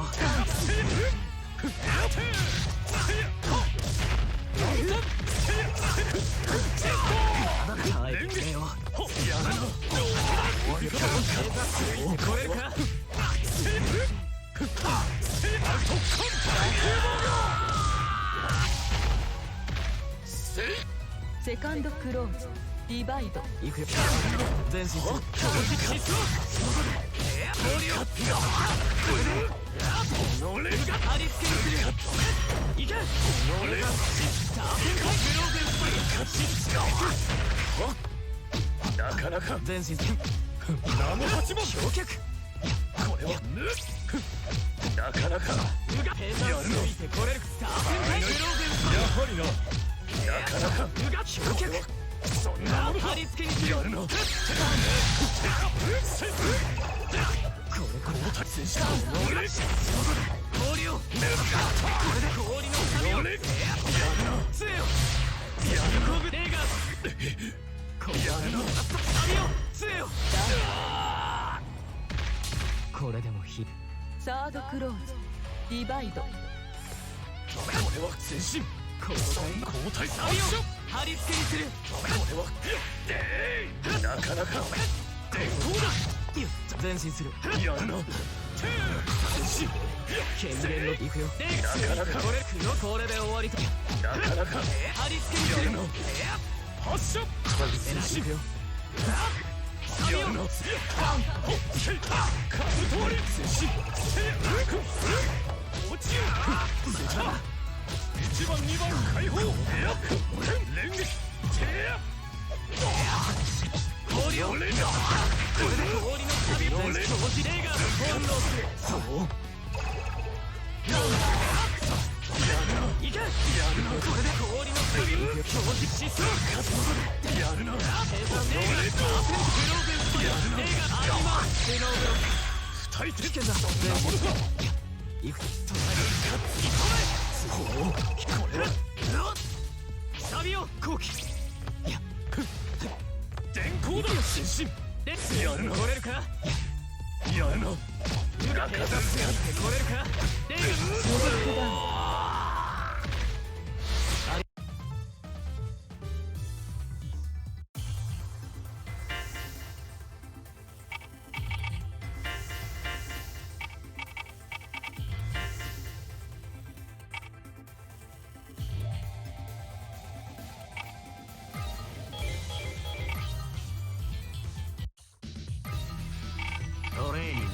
耐えてくれよ超えるかセカンドクローズディバイド行くよ前進するノレが貼り付けにする行けノレがなかなか前進するナム8番焼却これはなかなか計算ついてこれるスターテンタイムやはりななかなか焼却そんなもの貼り付けにするやるなこれ交代戦士ノレ氷をこれで氷の紙をノレ杖よ運ぶレーガー氷の紙を杖よこれでも火サードクローズディバイドこれは前進この交代紙を貼り付けにするこれはなかなか電光だ前進するやるな前進権限の行くよなかなかこれこれで終わりとなかなか貼り付けにするやるな発射前進行くよやるな数通り前進落ちよ1番2番解放連撃氷をこれで氷の旅を表示レーガーの本能するそういけこれで氷の旅を表示しそうやるな計算レーガーグローベンスパイアレーガーアリマーレノーブロック2人危険だそんなものか行くこれは旅を後期電光だ前進でやるな来れるかやるな警察官って来れるかレーガートレーニング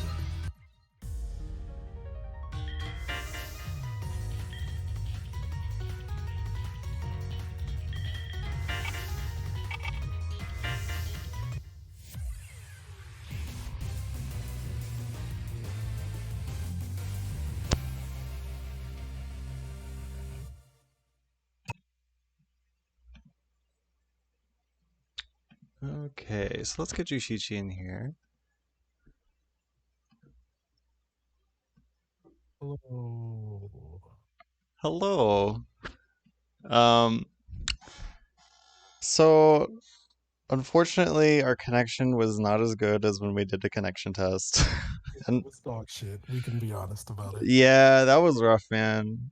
Okay, so let's get Juushichi in here. Hello. So unfortunately our connection was not as good as when we did the connection test. It was dog shit. We can be honest about it. Yeah, that was rough, man.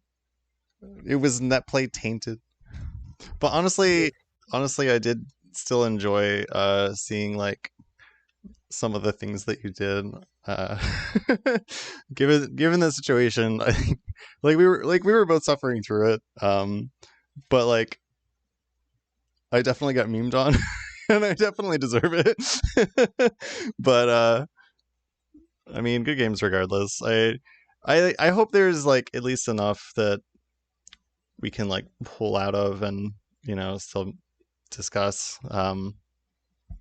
It was netplay tainted. But honestly, I did still enjoy seeing like some of the things that you did. Given the situation, I think we were both suffering through it. But like I definitely got memed on, and I definitely deserve it. But I mean, good games regardless. I hope there's like at least enough that we can like pull out of and still discuss.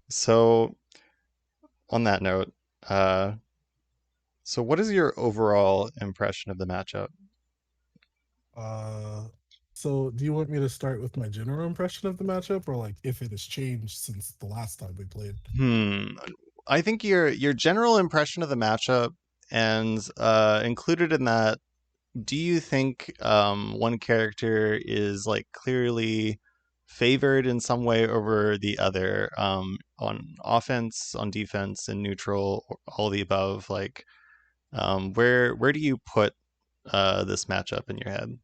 So on that note, so what is your overall impression of the matchup? Uh, so do you want me to start with my general impression of the matchup, or like if it has changed since the last time we played? I think your general impression of the matchup, and included in that, do you think one character is like clearly favored in some way over the other, on offense, on defense, in neutral, all of the above? Like, where do you put this matchup in your head?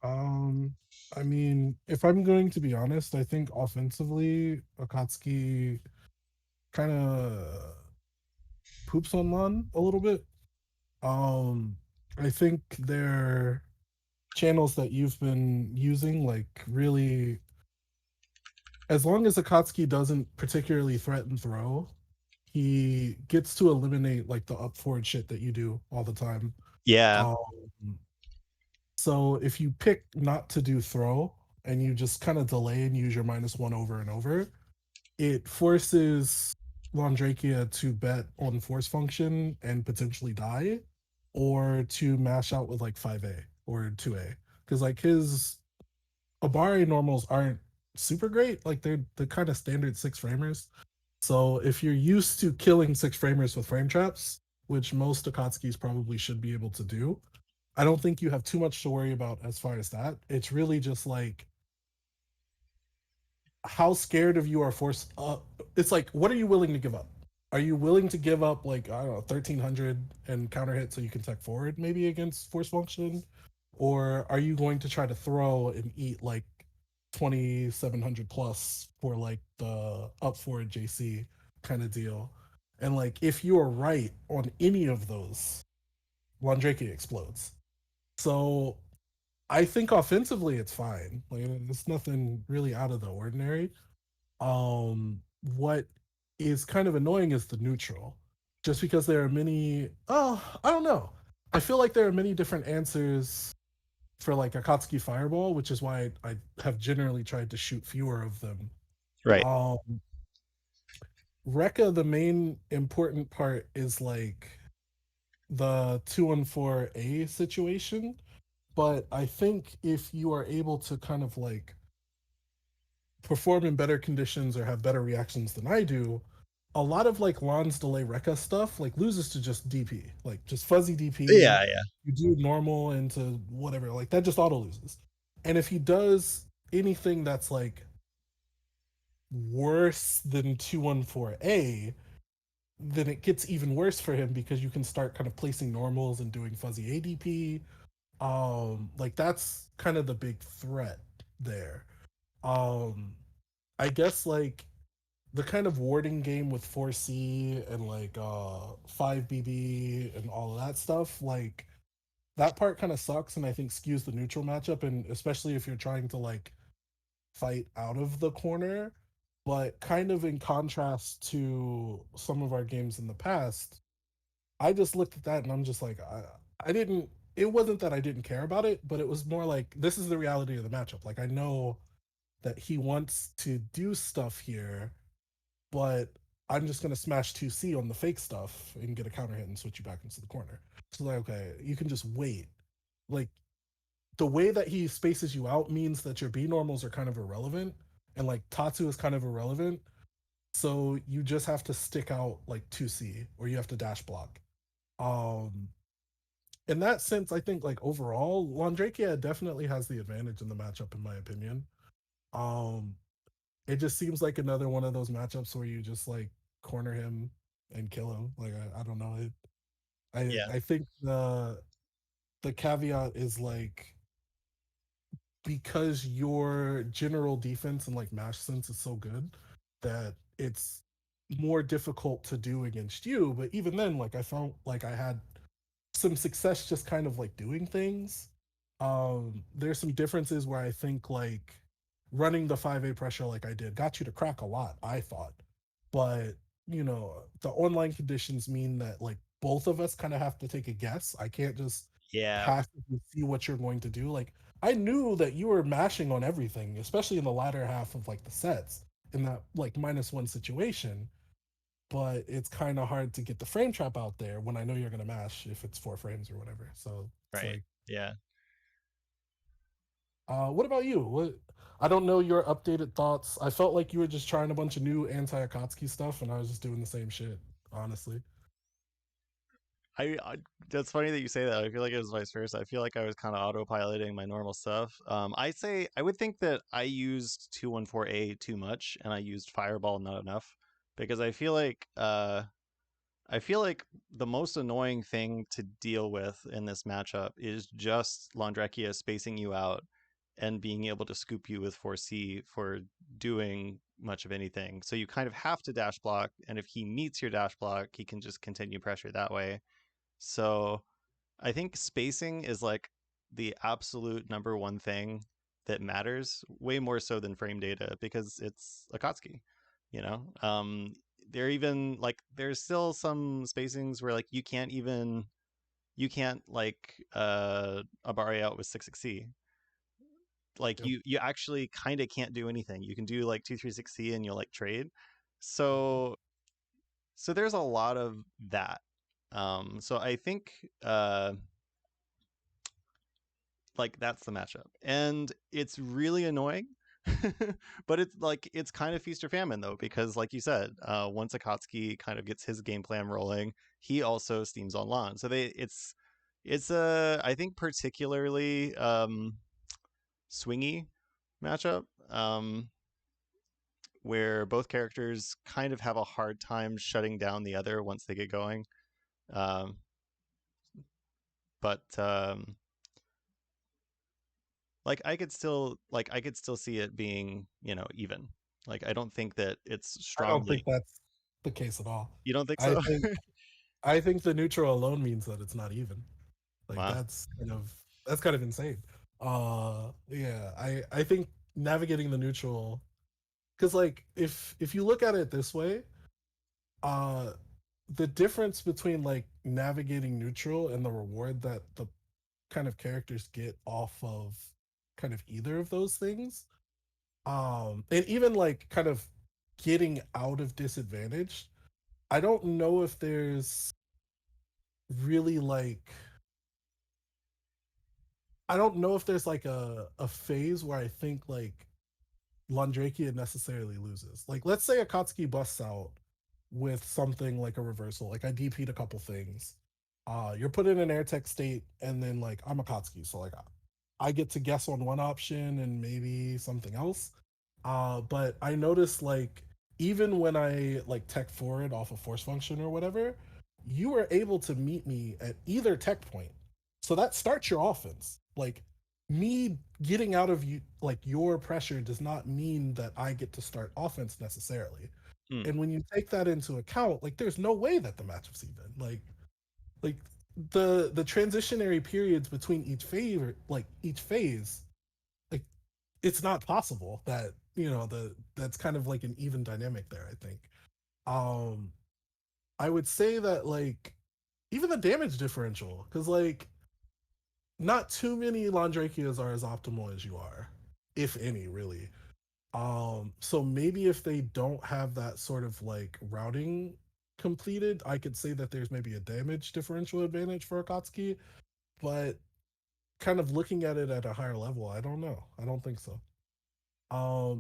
Um, I mean, if I'm going to be honest, I think offensively, Akatsuki kind of poops on Lon a little bit. Um, I think their channels that you've been using, like really, as long as Akatsuki doesn't particularly threaten throw, he gets to eliminate like the up forward shit that you do all the time. Yeah, Um, so if you pick not to do throw and you just kind of delay and use your -1 over and over, it forces Londrekia to bet on force function and potentially die, or to mash out with like 5A or 2A. Because like his Abare normals aren't super great. Like they're the kind of standard six framers. So if you're used to killing six framers with frame traps, which most Akatsukis probably should be able to do, I don't think you have too much to worry about as far as that. It's really just like how scared of you are forced up. It's like, what are you willing to give up? Are you willing to give up like, I don't know, 1300 and counter hit so you can tech forward maybe against force function? Or are you going to try to throw and eat like 2700 plus for like the up forward JC kind of deal? And like if you are right on any of those, Londrekia explodes. So I think offensively it's fine. Like it's nothing really out of the ordinary. What is kind of annoying is the neutral. Just because there are many I don't know. I feel like there are many different answers for like Akatsuki Fireball, which is why I have generally tried to shoot fewer of them. right. Um Rekka, the main important part is like the 214A situation. But I think if you are able to kind of like perform in better conditions or have better reactions than I do, a lot of like Lon's delay Rekka stuff like loses to just DP, like just fuzzy DP. Yeah, yeah. You do normal into whatever, like that just auto loses. And if he does anything that's like worse than 214A, then it gets even worse for him because you can start kind of placing normals and doing fuzzy ADP. Like that's kind of the big threat there. um I guess like the kind of warding game with 4C and like 5BB and all of that stuff, like that part kind of sucks and I think skews the neutral matchup, and especially if you're trying to like fight out of the corner. But kind of in contrast to some of our games in the past, I just looked at that and I'm just like, I didn't. It wasn't that I didn't care about it, but it was more like this is the reality of the matchup. Like I know that he wants to do stuff here, but I'm just gonna smash 2C on the fake stuff and get a counter hit and switch you back into the corner. So like, okay, you can just wait. Like the way that he spaces you out means that your B normals are kind of irrelevant, and like Tatsu is kind of irrelevant. So you just have to stick out like 2C or you have to dash block. Um, in that sense, I think like overall, Londrekia definitely has the advantage in the matchup, in my opinion. Um, it just seems like another one of those matchups where you just like corner him and kill him. Like I don't know. Yeah. I think the caveat is like because your general defense and like mash sense is so good that it's more difficult to do against you. But even then, like I felt like I had some success just kind of like doing things. There's some differences where I think like running the 5A pressure like I did got you to crack a lot, I thought. But, the online conditions mean that like both of us kind of have to take a guess. I can't just Yeah, passively see what you're going to do. Like I knew that you were mashing on everything, especially in the latter half of like the sets in that like -1 situation. But it's kind of hard to get the frame trap out there when I know you're gonna mash if it's 4 frames or whatever. So it's right. like, Yeah. what about you? What I don't know your updated thoughts. I felt like you were just trying a bunch of new anti-Akatsuki stuff, and I was just doing the same shit, honestly. I that's funny that you say that. I feel like it was vice versa. I feel like I was kind of autopiloting my normal stuff. I would think that I used 214A too much and I used Fireball not enough because I feel like the most annoying thing to deal with in this matchup is just Londrekia spacing you out and being able to scoop you with 4C for doing much of anything. So you kind of have to dash block, and if he meets your dash block, he can just continue pressure that way. So I think spacing is like the absolute number one thing that matters, way more so than frame data, because it's Akatsuki, you know? There even like there's still some spacings where like you can't like Abari out with 6C. Like Yep. you actually kind of can't do anything. You can do like 236C and you'll like trade. So there's a lot of that. So I think like that's the matchup, and it's really annoying. But it's kind of feast or famine though, because like you said, once Akatsuki kind of gets his game plan rolling, he also steams on lawn. So it's a I think particularly swingy matchup, where both characters kind of have a hard time shutting down the other once they get going. Um, but like I could still see it being, even. Like I don't think that it's I don't think strongly. that's the case at all. You don't think I so? think I think the neutral alone means that it's not even. Like Wow. that's kind of insane. Yeah, I think navigating the neutral, because like if you look at it this way, uh the difference between like navigating neutral and the reward that the kind of characters get off of kind of either of those things, and even like kind of getting out of disadvantage, I don't know if there's really like I don't know if there's like a phase where I think like Londrekia necessarily loses. Like, let's say Akatsuki busts out with something like a reversal. Like, I DP'd a couple things. You're put in an air tech state, and then like I'm Akatsuki, so like I get to guess on one option and maybe something else. But I noticed like even when I like tech forward off a force function or whatever, you were able to meet me at either tech point. So that starts your offense. Like me getting out of you like your pressure does not mean that I get to start offense necessarily. Mm. And when you take that into account, like there's no way that the matchup's even. Like the transitionary periods between each phase, like it's not possible that that's kind of like an even dynamic there, I think. Um I would say that like even the damage differential, because like not too many Londrekias are as optimal as you are, if any, really. So maybe if they don't have that sort of like routing completed, I could say that there's maybe a damage differential advantage for Akatsuki, but kind of looking at it at a higher level, I don't know. I don't think so.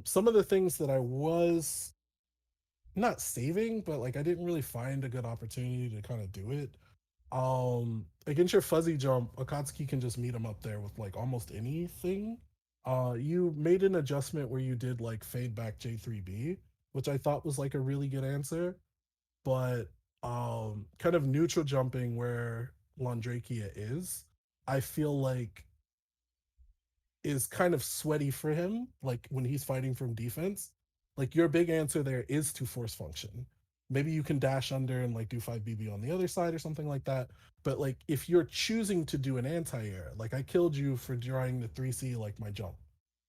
Some of the things that I was not saving, but like I didn't really find a good opportunity to kind of do it. Against your fuzzy jump, Akatsuki can just meet him up there with like almost anything. You made an adjustment where you did like fade back J3B, which I thought was like a really good answer. But kind of neutral jumping where Londrekia is, I feel like is kind of sweaty for him, like when he's fighting from defense. Like your big answer there is to force function. maybe you can dash under and like do 5 BB on the other side or something like that. But like if you're choosing to do an anti-air, like I killed you for drawing the 3C like my jump.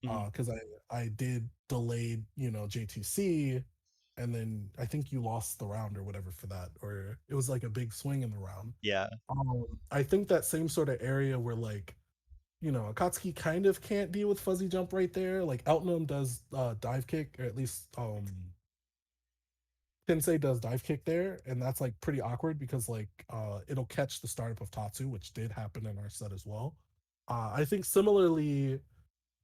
Mhm. Because I did delayed, J2C, and then I think you lost the round or whatever for that, or it was like a big swing in the round. Yeah. I think that same sort of area where like Akatsuki kind of can't deal with fuzzy jump right there. Like Outnum does dive kick, or at least Tensei does dive kick there, and that's like pretty awkward because like it'll catch the startup of Tatsu, which did happen in our set as well. I think similarly,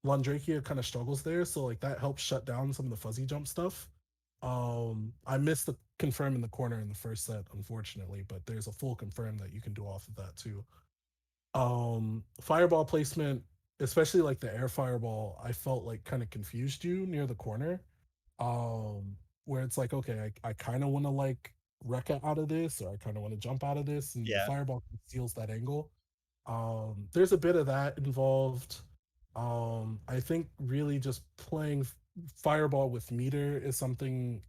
Londrekia kind of struggles there, so like that helps shut down some of the fuzzy jump stuff. I missed the confirm in the corner in the first set, unfortunately, but there's a full confirm that you can do off of that too. Fireball placement, especially like the air fireball, I felt like kind of confused you near the corner. Where it's like, okay, I kind of want to like Rekka out of this, or I kind of want to jump out of this, and the Yeah. fireball steals that angle. There's a bit of that involved. I think really just playing fireball with meter is something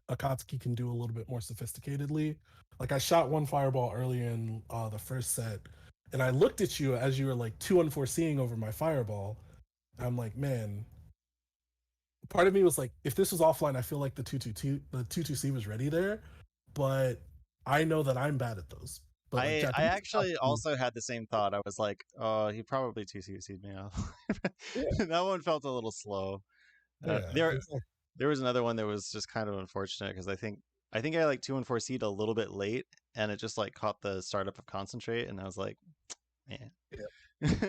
Akatsuki can do a little bit more sophisticatedly. Like I shot one fireball earlier in the first set, and I looked at you as you were like two unforeseeing over my fireball. I'm like, man. Part of me was like, if this was offline, I feel like the 2-2C was ready there, but I know that I'm bad at those. But like I Japanese actually also had the same thought. I was like, oh, he probably 2C'd me off. yeah, That one felt a little slow. yeah, exactly. There was another one that was just kind of unfortunate because I think I like 2 and 4C'd a little bit late, and it just like caught the startup of concentrate, and I was like, man. Yeah.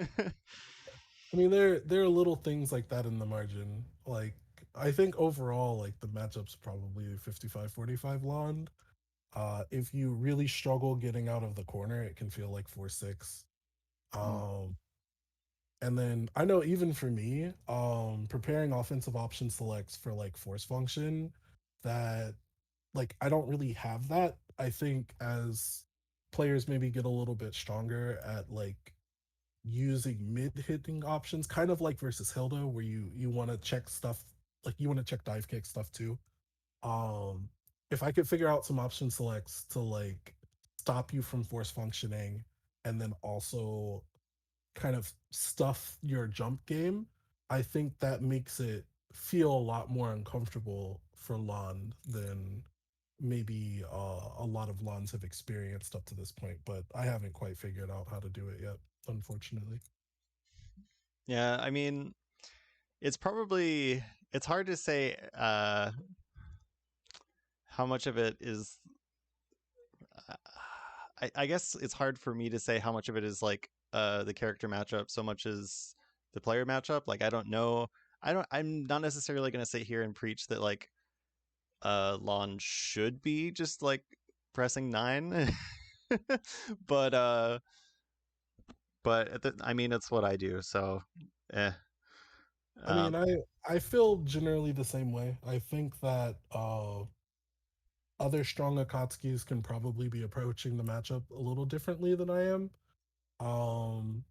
I mean, there are little things like that in the margin. Like I think overall, like the matchup's probably 55-45 Lond. If you really struggle getting out of the corner, it can feel like 4-6. Mm, Um, and then I know even for me, preparing offensive option selects for like force function, that like I don't really have that. I think as players maybe get a little bit stronger at like using mid hitting options, kind of like versus Hilda, where you want to check stuff, like you want to check dive kick stuff too. Um, if I could figure out some option selects to like stop you from force functioning, and then also kind of stuff your jump game, I think that makes it feel a lot more uncomfortable for Lon than maybe a lot of Lons have experienced up to this point. But I haven't quite figured out how to do it yet, unfortunately. yeah, I mean, it's hard to say how much of it is. Uh, I guess it's hard for me to say how much of it is like the character matchup, so much as the player matchup. Like I don't know. I'm not necessarily going to sit here and preach that like Lon should be just like pressing 9. but I mean it's what I do, so eh. I mean, Um, I feel generally the same way. I think that other strong Akatsukis can probably be approaching the matchup a little differently than I am. Um,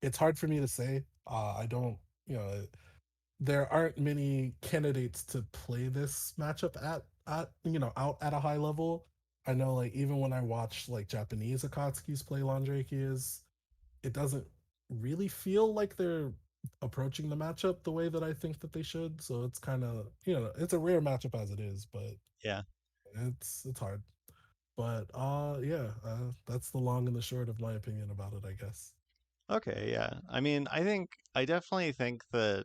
it's hard for me to say. I don't, you know, there aren't many candidates to play this matchup at out at a high level. I know, like even when I watch like Japanese Akatsukis play Londrekias, it doesn't really feel like they're approaching the matchup the way that I think that they should. So it's kind of it's a rare matchup as it is, but yeah. it's hard. But yeah, that's the long and the short of my opinion about it, I guess. Okay, yeah. I mean, I definitely think that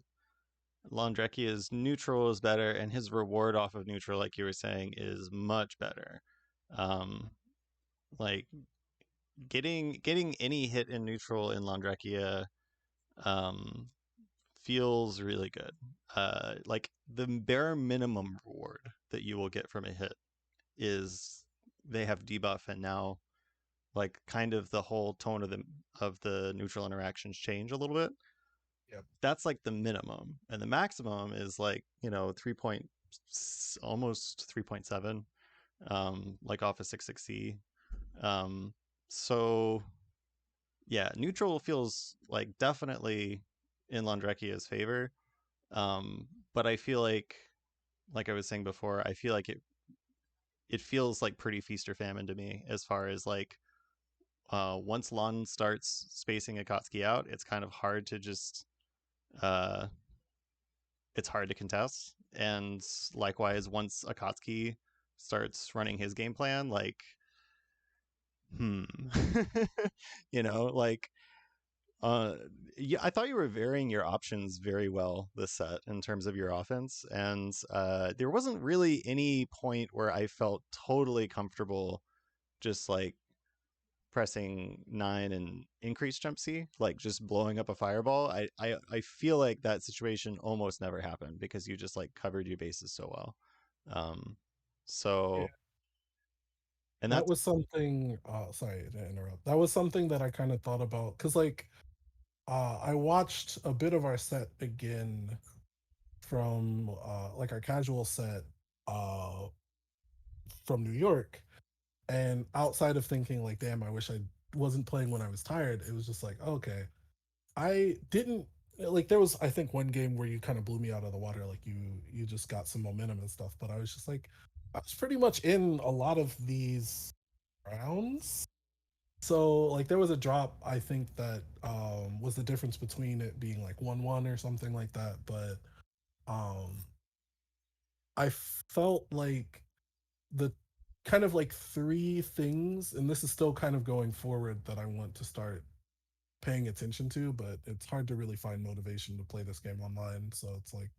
Londrekia's neutral is better, and his reward off of neutral, like you were saying, is much better. Um, like getting any hit in neutral in Londrekia um, feels really good. Like the bare minimum reward that you will get from a hit is they have debuff, and now like kind of the whole tone of the neutral interactions change a little bit. Yep. That's like the minimum, and the maximum is like 3 point almost 3.7 like off of 6.6c. So yeah, neutral feels like definitely in Londrekia's favor. But I feel like like I was saying before, I feel like it feels like pretty feast or famine to me as far as like once Lon starts spacing Akatsuki out, it's kind of hard to just uh it's hard to contest. And likewise, once Akatsuki starts running his game plan, like hmm. Like uh yeah, I thought you were varying your options very well this set in terms of your offense. And there wasn't really any point where I felt totally comfortable just like pressing 9 and increase jump C, like just blowing up a fireball. I feel like that situation almost never happened because you just like covered your bases so well. Um, Yeah. so and That that's was something. Sorry to interrupt. That was something that I kind of thought about because, like, I watched a bit of our set again from like our casual set uh, from New York, and outside of thinking like, "Damn, I wish I wasn't playing when I was tired," it was just like, okay, I didn't like. There was, I think, one game where you kind of blew me out of the water. Like you just got some momentum and stuff, but I was just like, I was pretty much in a lot of these rounds. So like there was a drop I think that was the difference between it being like 1-1 or something like that, but um I felt like the kind of like three things, and this is still kind of going forward, that I want to start paying attention to, but it's hard to really find motivation to play this game online. So it's like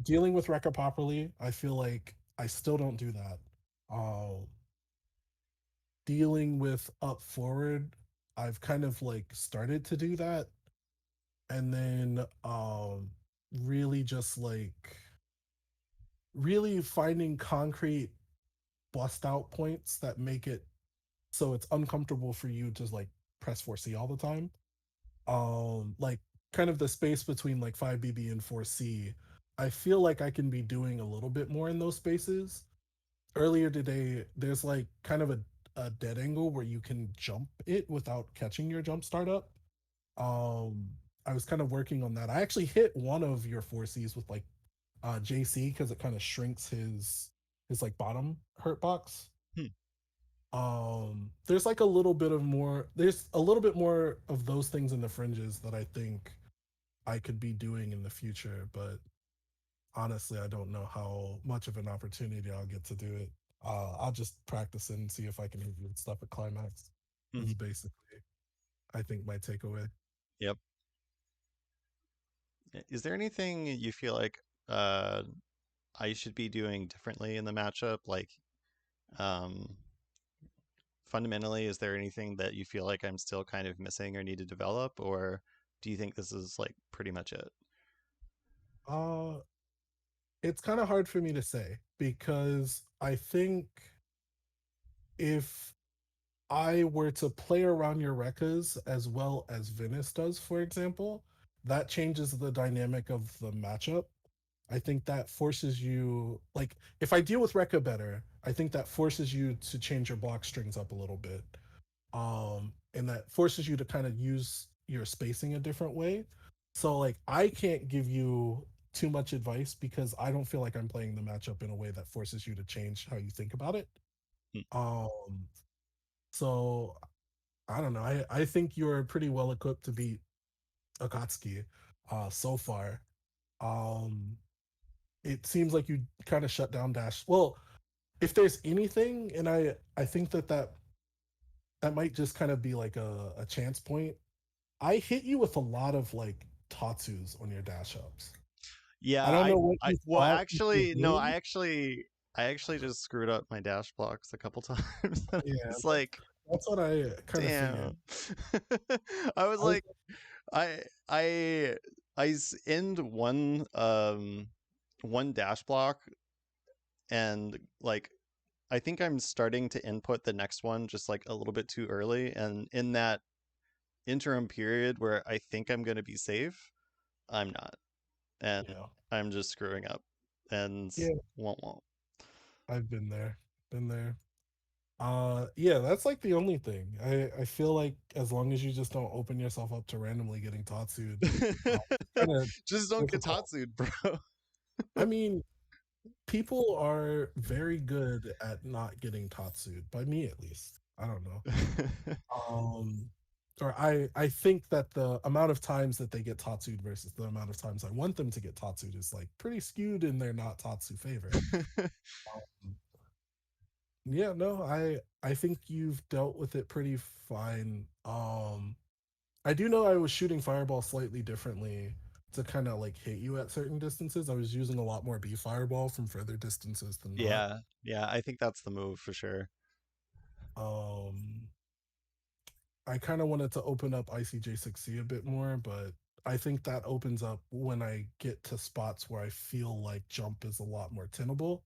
dealing with Rekka properly, I feel like I still don't do that. Um Dealing with up forward, I've kind of like started to do that. And then really just like really finding concrete bust out points that make it so it's uncomfortable for you to like press 4C all the time. Like kind of the space between like 5BB and 4C. I feel like I can be doing a little bit more in those spaces. Earlier today, there's like kind of a dead angle where you can jump it without catching your jump start up. Um, I was kind of working on that. I actually hit one of your 4Cs with like JC because it kind of shrinks his like bottom hurt box. hmm, There's like a little bit of more. There's a little bit more of those things in the fringes that I think I could be doing in the future, but honestly, I don't know how much of an opportunity I'll get to do it. I'll just practice it and see if I can do stuff at climax. mhm, Is basically, I think, my takeaway. yep. Is there anything you feel like uh I should be doing differently in the matchup? Like um fundamentally, is there anything that you feel like I'm still kind of missing or need to develop, or do you think this is like pretty much it? Uh, it's kind of hard for me to say because I think if I were to play around your Rekkas as well as Venice does, for example, that changes the dynamic of the matchup. I think that forces you, like, if I deal with Rekka better, I think that forces you to change your block strings up a little bit. And that forces you to kind of use your spacing a different way. So, like, I can't give you too much advice because I don't feel like I'm playing the matchup in a way that forces you to change how you think about it. Hmm. Um, so I don't know. I think you're pretty well equipped to beat Akatsuki so far. Um, it seems like you kind of shut down Dash. Well, if there's anything, and I think that might just kind of be like a chance point. I hit you with a lot of like Tatsus on your dash ups. Yeah, I don't know what I you well thought you were actually no, doing. I actually just screwed up my dash blocks a couple times. Yeah, It's like, that's what I kind of figured. damn. I was I was like, I I end one dash block and like I think I'm starting to input the next one just like a little bit too early, and in that interim period where I think I'm going to be safe, I'm not, and yeah, I'm just screwing up and yeah. won't. I've been there, been there. Yeah, that's like the only thing. I feel like as long as you just don't open yourself up to randomly getting Tatsu'd, it's kind of Just don't get difficult. Tatsu'd, bro. I mean, people are very good at not getting Tatsu'd, by me at least. I don't know. Um, or I think that the amount of times that they get Tatsu'd versus the amount of times I want them to get Tatsu'd is like pretty skewed in their not Tatsu favor. Um, yeah, no, I think you've dealt with it pretty fine. I do know I was shooting fireball slightly differently to kind of like hit you at certain distances. I was using a lot more B fireball from further distances than not. Yeah, yeah, I think that's the move for sure. Um, I kind of wanted to open up ICJ6C a bit more, but I think that opens up when I get to spots where I feel like jump is a lot more tenable.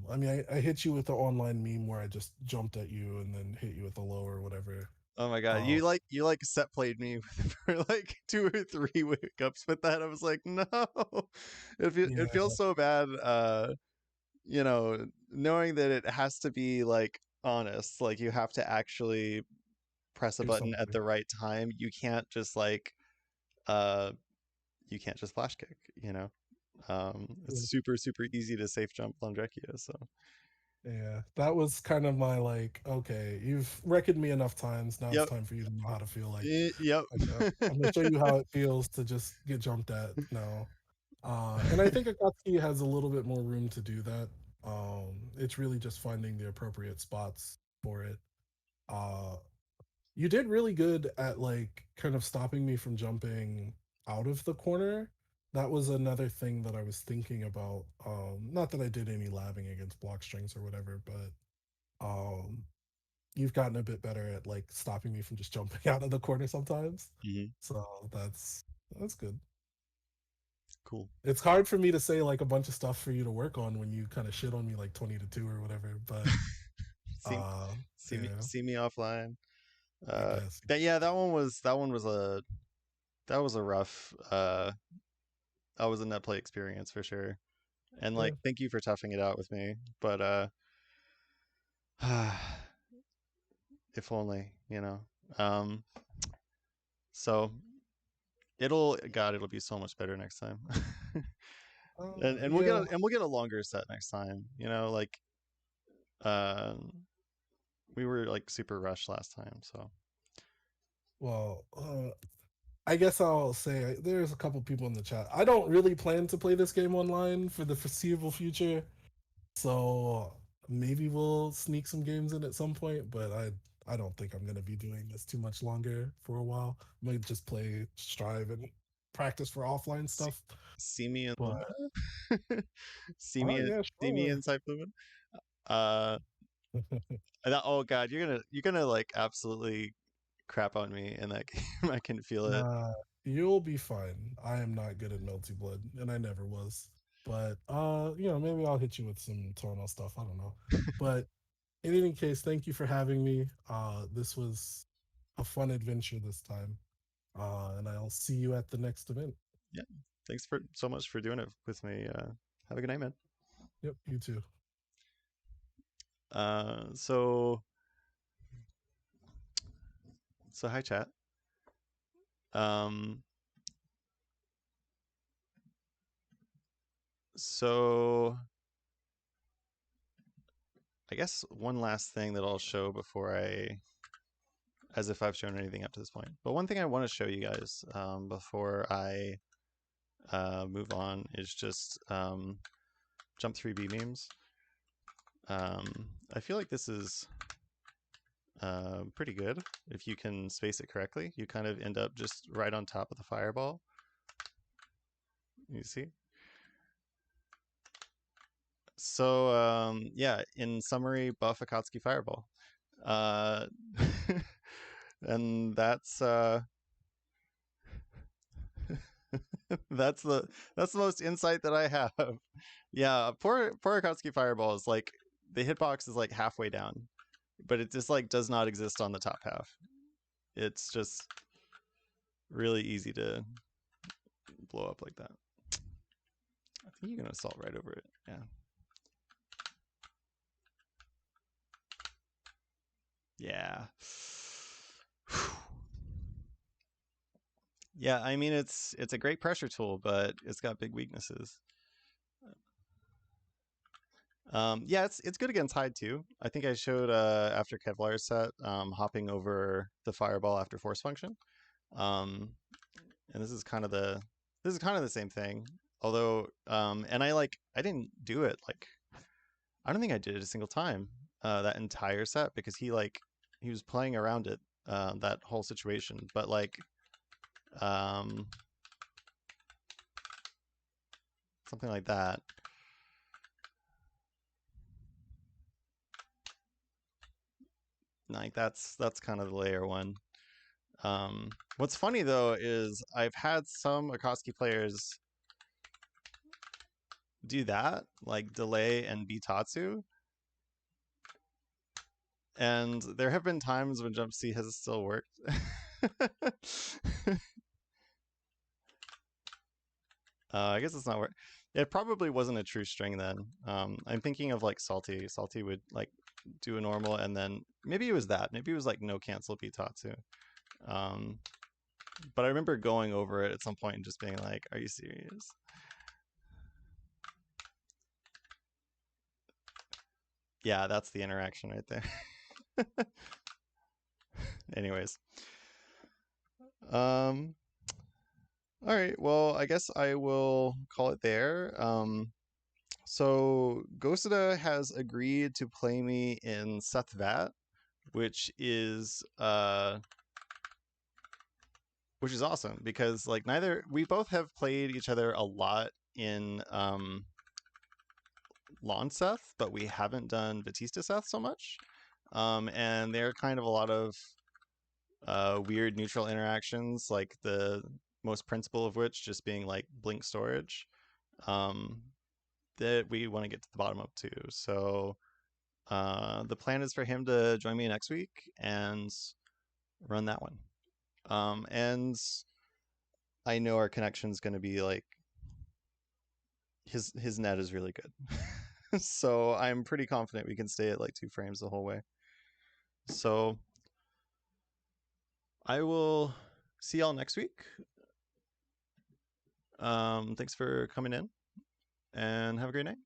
I mean, I hit you with the online meme where I just jumped at you and then hit you with a low or whatever. Oh my god, Um, you like set played me for like 2 or 3 wake ups with that. I was like, no, it yeah, feels so bad. You know, knowing that it has to be like honest, like you have to actually press a do button at something. the right time. Uh, you can't just flash kick. You know, Yeah. it's super easy to safe jump Londrekia. So Yeah, that was kind of my like, okay, you've wrecked me enough times. Now it's yep, time for you to know how to feel like. yep. I'm gonna show you how it feels to just get jumped at now. And I think Akatsuki has a little bit more room to do that. It's really just finding the appropriate spots for it. Uh, you did really good at like kind of stopping me from jumping out of the corner. That was another thing that I was thinking about. Not that I did any labbing against block strings or whatever, but um, you've gotten a bit better at like stopping me from just jumping out of the corner sometimes. Mhm. So that's good. Cool. It's hard for me to say like a bunch of stuff for you to work on when you kind of shit on me like 20-2 or whatever, but see yeah, see me offline. I guess. That was a rough that was a net play experience for sure. And like Yeah. thank you for toughing it out with me. But if only, you know. Um so it'll be so much better next time. And Yeah. we'll get a longer set next time. You know, like we were like super rushed last time, so Well, I guess I'll say there's a couple people in the chat. I don't really plan to play this game online for the foreseeable future. So maybe we'll sneak some games in at some point, but I don't think I'm gonna be doing this too much longer for a while. I might just play Strive and practice for offline see, stuff. see me in But oh yeah, see me sure. inside Fluid. Uh oh god, you're gonna like absolutely crap on me in that game. I can feel it. Nah, you'll be fine. I am not good at Melty Blood, and I never was. But maybe I'll hit you with some tonal stuff. I don't know. But in any case, thank you for having me. This was a fun adventure this time. And I'll see you at the next event. Yeah. Thanks for so much for doing it with me. Have a good night, man. Yep, you too. Uh so hi chat. Um so I guess one last thing that I'll show before as if I've shown anything up to this point. But one thing I want to show you guys before I move on is just jump 3B beams. I feel like this is pretty good if you can space it correctly. You kind of end up just right on top of the fireball. You see? So yeah, in summary, buff Akatsuki fireball. Uh, and that's the most insight that I have. Yeah, poor Akatsuki fireball is like the hitbox is like halfway down, but it just like does not exist on the top half. It's just really easy to blow up like that. I think you can assault right over it. Yeah. Yeah. Yeah, I mean it's a great pressure tool, but it's got big weaknesses. Yeah, it's good against Hyde too. I think I showed after Kevlar's set, hopping over the fireball after force function. And this is kind of the same thing. Although, and I didn't do it like I don't think I did it a single time that entire set because he was playing around it that whole situation. But like something like that. Like that's kind of the layer one. What's funny though is I've had some Akatsuki players do that, like delay and Bitatsu. And there have been times when Jump C has still worked. I guess it's not work. It probably wasn't a true string then. I'm thinking of like Salty. Salty would like do a normal and then maybe it was that. Maybe it was like no cancel Bitatsu. But I remember going over it at some point and just being like, are you serious? Yeah, that's the interaction right there. Anyways. All right, well, I guess I will call it there. So Gosada has agreed to play me in Seth Vat, which is awesome because like we both have played each other a lot in Lawn Seth, but we haven't done Batista Seth so much. And they're kind of a lot of weird neutral interactions, like the most principal of which just being like blink storage. That we want to get to the bottom of too. So the plan is for him to join me next week and run that one. And I know our connection is going to be like his net is really good. So I'm pretty confident we can stay at like 2 frames the whole way. So I will see y'all next week. Thanks for coming in and have a great night.